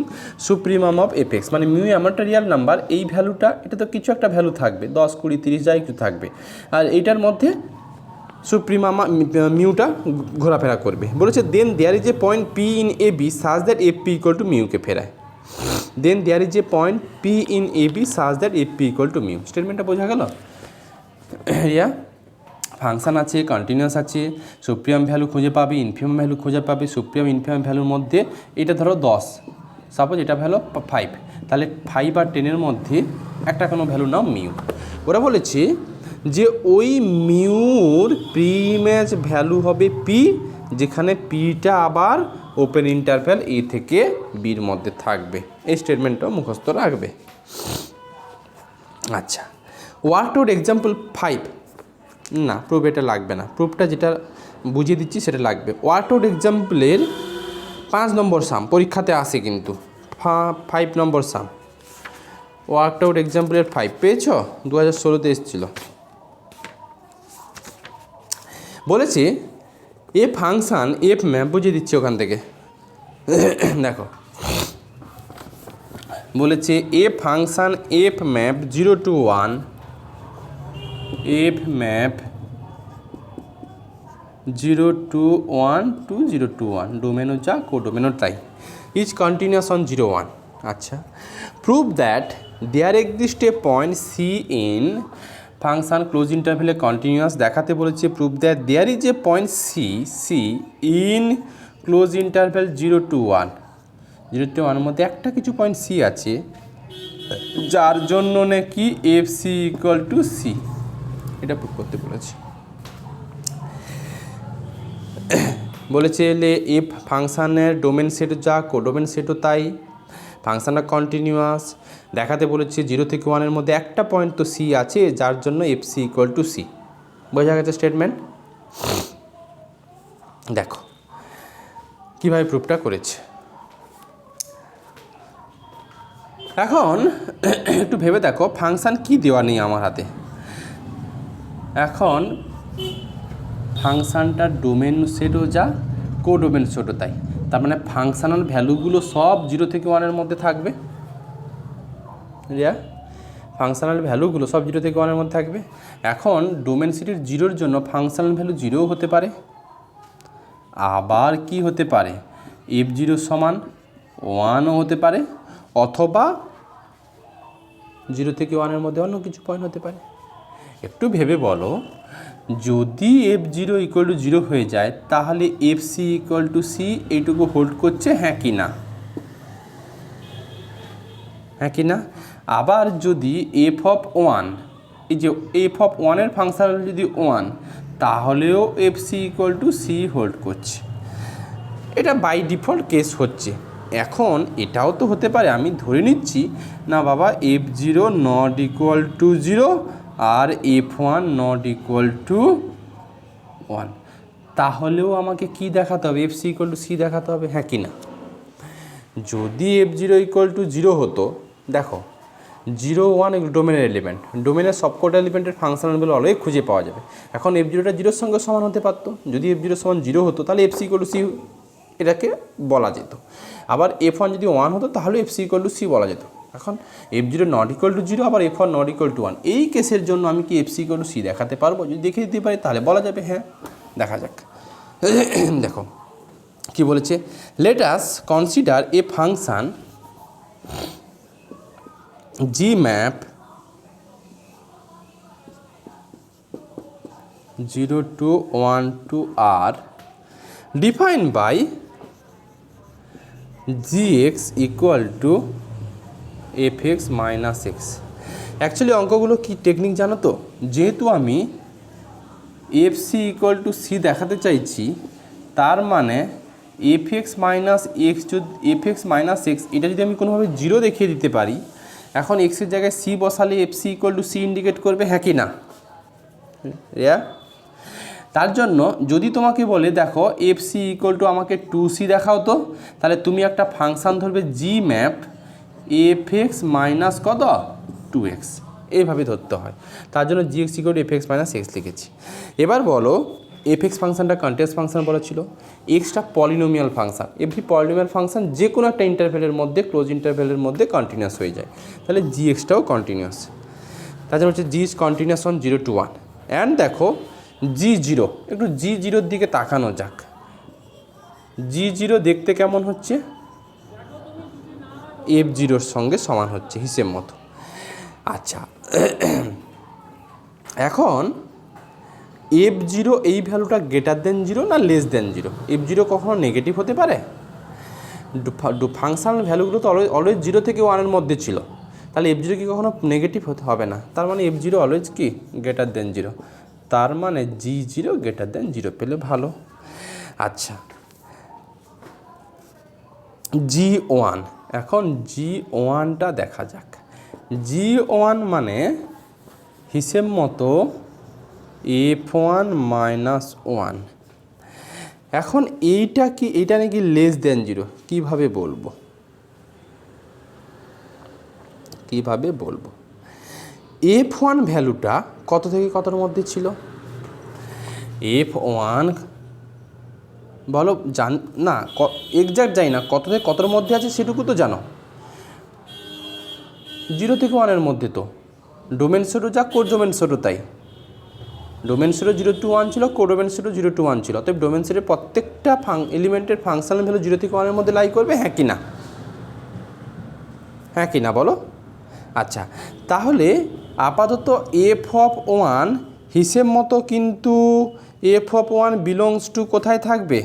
Speaker 1: supremum of fx। মানে mu এমন একটা Real number, এই ভ্যালুটা, এটা তো কিছু একটা value থাকবে, 10 20 30 যা একটু থাকবে, আর এইটার মধ্যে সুপ্রিমামা মিউটা ঘোরাফেরা করবে। বলেছে then there is a point P in A B such that F P equal to মিউকে ফেরায়। Then there is a point P in A B such that F P equal to mu. স্টেটমেন্টটা বোঝা গেল? ইয়া function আছে, continuous আছে, সুপ্রিয়াম value খুঁজে পাবে, infimum value খুঁজে পাবে। সুপ্রিয়াম ইনফিমাম ভ্যালুর মধ্যে এটা ধরো 10, সাপোজ এটা ভ্যালু 5, তাহলে 5 আর 10-এর মধ্যে একটা কোনো ভ্যালু নাও মিউ। ওরা বলেছে যে ওই মিউর প্রি ইমেজ ভ্যালু হবে পি, যেখানে পিটা আবার ওপেন ইন্টারভ্যাল এ থেকে বির মধ্যে থাকবে। এই স্টেটমেন্টটাও মুখস্থ রাখবে। আচ্ছা, ওয়ার্ক আউট এক্সাম্পল 5 না, প্রুফ এটা লাগবে না, প্রুফটা যেটা বুঝিয়ে দিচ্ছি সেটা লাগবে। ওয়ার্ড আউট এক্সাম্পলের 5 নম্বর সাম পরীক্ষাতে আসে কিন্তু 5 নম্বর সাম, ওয়ার্ক আউট এক্সাম্পলের 5 পেয়েছ, 2016-তে এসেছিল। বলেছে এ ফাংশান এফ ম্যাপ, বুঝিয়ে দিচ্ছি ওখান থেকে দেখো, বলেছে a function F map 0 to 1, F map 0 to 1 to 0 to 1, ডোমেনও যা কোডোমেনও তাই, ইজ কন্টিনিউয়াস অন 0 1। আচ্ছা, prove that there exist a point C in function close ইন্টারভেলে কন্টিনিউয়াস, দেখাতে বলেছে prove that there is a point C in close interval 0 to 1, 0 to 1 মধ্যে একটা কিছু পয়েন্ট সি আছে যার জন্য নাকি f c equal to c, এটা প্রুভ করতে বলেছে। বলেছে এলে এফ ফাংশানের ডোমেন সেট যা কোডোমেন সেটও তাই, ফাংশানটা কন্টিনিউয়াস, দেখাতে বলেছে 0 থেকে 1-এর মধ্যে একটা পয়েন্ট তো সি আছে যার জন্য f c equal to c. বোঝা গেছে স্টেটমেন্ট? দেখো কীভাবে প্রুফটা করেছে। এখন একটু ভেবে দেখো ফাংশান কি দেওয়া নেই আমার হাতে। এখন ফাংশানটার ডোমেন সেটও যা কোডোমেন সেটও তাই, তার মানে ফাংশনাল ভ্যালুগুলো সব 0 থেকে 1-এর মধ্যে থাকবে। ফাংশনাল ভ্যালুগুলো সব 0 থেকে 1-এর মধ্যে থাকবে। এখন ডোমেন সেটের 0-র জন্য ফাংশনাল ভ্যালু 0 হতে পারে, আবার কি হতে পারে f0 সমান 1ও হতে পারে, অথবা 0 থেকে 1-এর মধ্যে অন্য কিছু পয়েন্ট হতে পারে। একটু ভেবে বলো, যদি f0 ইকুয়াল টু 0 হয়ে যায় তাহলে fc ইকুয়াল টু c এইটুকু হোল্ড করছে, হ্যাঁ কি না? হ্যাঁ কি না? আবার যদি f অফ 1, এই যে f অফ 1-এর ফাংশন যদি 1, তাহলেও fc equal to c hold করছে। এটা বাই ডিফল্ট কেস হচ্ছে। এখন এটাও তো হতে পারে, আমি ধরে নিচ্ছি না বাবা f0 নট ইকুয়াল টু 0 আর f1 নট ইকুয়াল টু 1, তাহলেও আমাকে কি দেখাতে হবে? fc ইকুয়াল টু c দেখাতে হবে, হ্যাঁ কি না? যদি f0 ইকুয়াল টু 0 হতো, দেখো 0 1 এগুলো ডোমেনের এলিমেন্ট, ডোমেনের সবকটা এলিমেন্টের ফাংশনাল ভ্যালু অলওয়েজ খুঁজে পাওয়া যাবে। এখন f0টা 0-এর সঙ্গে সমান হতে পারতো, যদি f0 সমান 0 হতো তাহলে fc ইকুয়াল টু c এটাকে বলা যেত। আবার f1 যদি 1 হতো তাহলে fc ইকুয়াল টু c বলা যেত। এখন f0 নট ইকুয়াল টু 0 আবার f1 নট ইকুয়াল টু 1, এই কেসের জন্য আমি কি fc ইকুয়াল টু c দেখাতে পারবো? যদি দেখে দিতে পারি তাহলে বলা যাবে হ্যাঁ। দেখা যাক, দেখো কি বলেছে। Late us consider A function g map 0 to 1 to r defined by gx equal to fx minus x। Actually অঙ্কগুলো কি টেকনিক জানো তো? যেহেতু আমি fc ইকুয়াল টু c দেখাতে চাইছি, তার মানে fx মাইনাস এক্স, যদি fx মাইনাস এক্স এটা যদি আমি কোনোভাবে 0 দেখিয়ে দিতে পারি, এখন এক্সের জায়গায় c বসালে fc equal to c indicate করবে, হ্যাঁ কি না? তার জন্য যদি তোমাকে বলে দেখো fc ইকুয়াল টু আমাকে 2c দেখাও তো, তাহলে তুমি একটা ফাংশান ধরবে g ম্যাপ fx মাইনাস কত 2x, এইভাবে ধরতে হয়। তার জন্য gx equal to fx minus x লিখেছি। এবার বলো fx ফাংশানটা কন্টিনিউয়াস ফাংশন বলা ছিল, extra polynomial function, every polynomial function যে কোনো একটা ইন্টারভেলের মধ্যে, ক্লোজ ইন্টারভেলের মধ্যে কন্টিনিউয়াস হয়ে যায়, তাহলে gxটাও কন্টিনিউয়াস। তার জন্য হচ্ছে g is continuous on 0 to 1। And দেখো g0, একটু g0-র দিকে তাকানো যাক। g0 দেখতে কেমন হচ্ছে? f0-র সঙ্গে সমান হচ্ছে হিসেব মতো। আচ্ছা, এখন f0 এই ভ্যালুটা গ্রেটার দেন 0 না লেস দেন 0? f0 কখনো নেগেটিভ হতে পারে? ফাংশনাল ভ্যালুগুলো তো অলওয়েজ 0 থেকে 1-এর মধ্যে ছিল, তাহলে f0 কি কখনো নেগেটিভ হতে হবে না? তার মানে f0 অলওয়েজ কি গ্রেটার দেন 0, তার মানে g0 গ্রেটার দেন 0 পেলে ভালো। আচ্ছা, g1, এখন g1টা দেখা যাক। g1 মানে হিসেব মতো f1 মাইনাস 1। এখন এইটা কি, এইটা নাকি লেস দেন 0, কিভাবে বলবো, কিভাবে বলবো? f1 ভ্যালুটা কত থেকে কতর মধ্যে ছিল? f1 বলো, জান না, এক্সাক্ট যাই না, কত থেকে কতর মধ্যে আছে সেটুকু তো জানো। 0 থেকে 1-এর মধ্যে তো, ডোমেন সেটও যা কোডোমেন সেটও তাই। ডোমেন সেটও 0 to 1 ছিল, কোডোমেন সেটও 0 to 1 ছিল। অতএব ডোমেন সেটের প্রত্যেকটা এলিমেন্টের ফাংশনাল ভ্যালু 0 থেকে 1-এর মধ্যে লাই করবে, হ্যাঁ কি না? হ্যাঁ কি না বলো? আচ্ছা, তাহলে আপাতত f(1) হিসেব মতো কিন্তু f(1) বিলংস টু কোথায় থাকবে?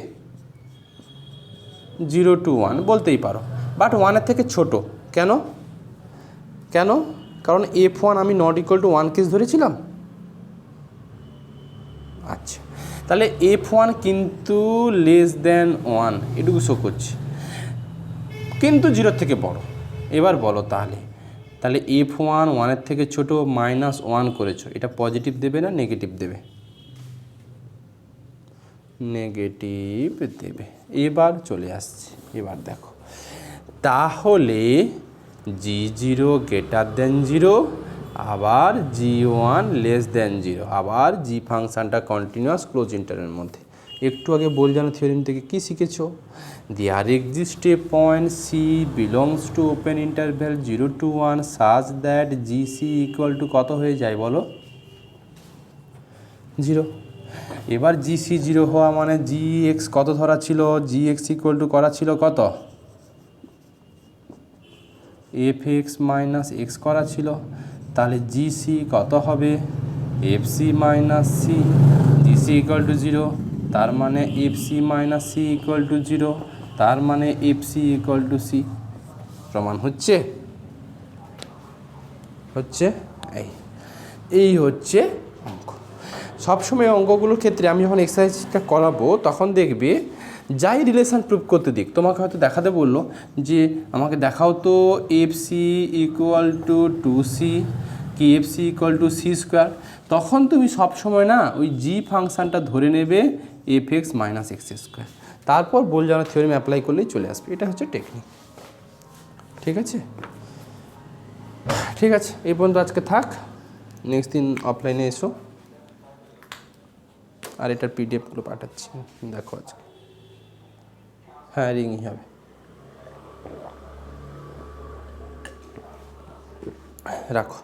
Speaker 1: 0 to 1 বলতেই পারো, বাট 1-এর থেকে ছোট। কেন? কেন? কারণ f1 আমি নট ইকুয়াল টু 1 কেস ধরেছিলাম। আচ্ছা, তাহলে f1 কিন্তু লেস দেন 1, এটুকু শো করছে, কিন্তু 0-এর থেকে বড়। এবার বলো তাহলে, তাহলে f1 1-এর থেকে ছোট, -1 করেছো, এটা পজিটিভ দেবে না নেগেটিভ দেবে? নেগেটিভ দেবে। এবার চলে আসছে, এবার দেখো, তাহলে g0 গ্রেটার দেন 0, আবার g1 লেস দেন 0, আবার g ফাংশানটা কন্টিনিউয়াস ক্লোজ ইন্টারভ্যালের মধ্যে। একটু আগে বলজানো থিওরেম থেকে কি শিখেছো? There exist a point c belongs to open interval 0 to 1 such that gc equal to কত হয়ে যায় বলো? 0। এবার gc 0 হওয়া মানে gx কত ধরা ছিল? gx ইকুয়াল টু করা ছিল কত? fx মাইনাস এক্স করা ছিল। তাহলে gc কত হবে? fc minus c. gc equal to 0, তার মানে fc minus c equal to 0, তার মানে fc ইকুয়াল টু সি। প্রমাণ হচ্ছে? হচ্ছে? এই হচ্ছে অঙ্ক। সবসময় অঙ্কগুলোর ক্ষেত্রে আমি যখন এক্সারসাইজটা করাবো তখন দেখবে যাই রিলেশান প্রুভ করতে দিক, তোমাকে হয়তো দেখাতে বললো যে আমাকে দেখাও তো এফসি ইকুয়াল টু 2c কি f c equal to c square, তখন তুমি সবসময় না ওই জি ফাংশানটা ধরে নেবে এফ(x মাইনাস এক্স স্কোয়ার), তারপর বোলজানো থিওরেম অ্যাপ্লাই করলেই চলে আসবে। এটা হচ্ছে টেকনিক। ঠিক আছে? ঠিক আছে, এই পর্যন্ত আজকে থাক, নেক্সট দিন অফলাইনে এসো। আর এটার পিডিএফগুলো পাঠাচ্ছি, দেখো আজকে। হ্যাঁ, রিংই হবে। রাখো।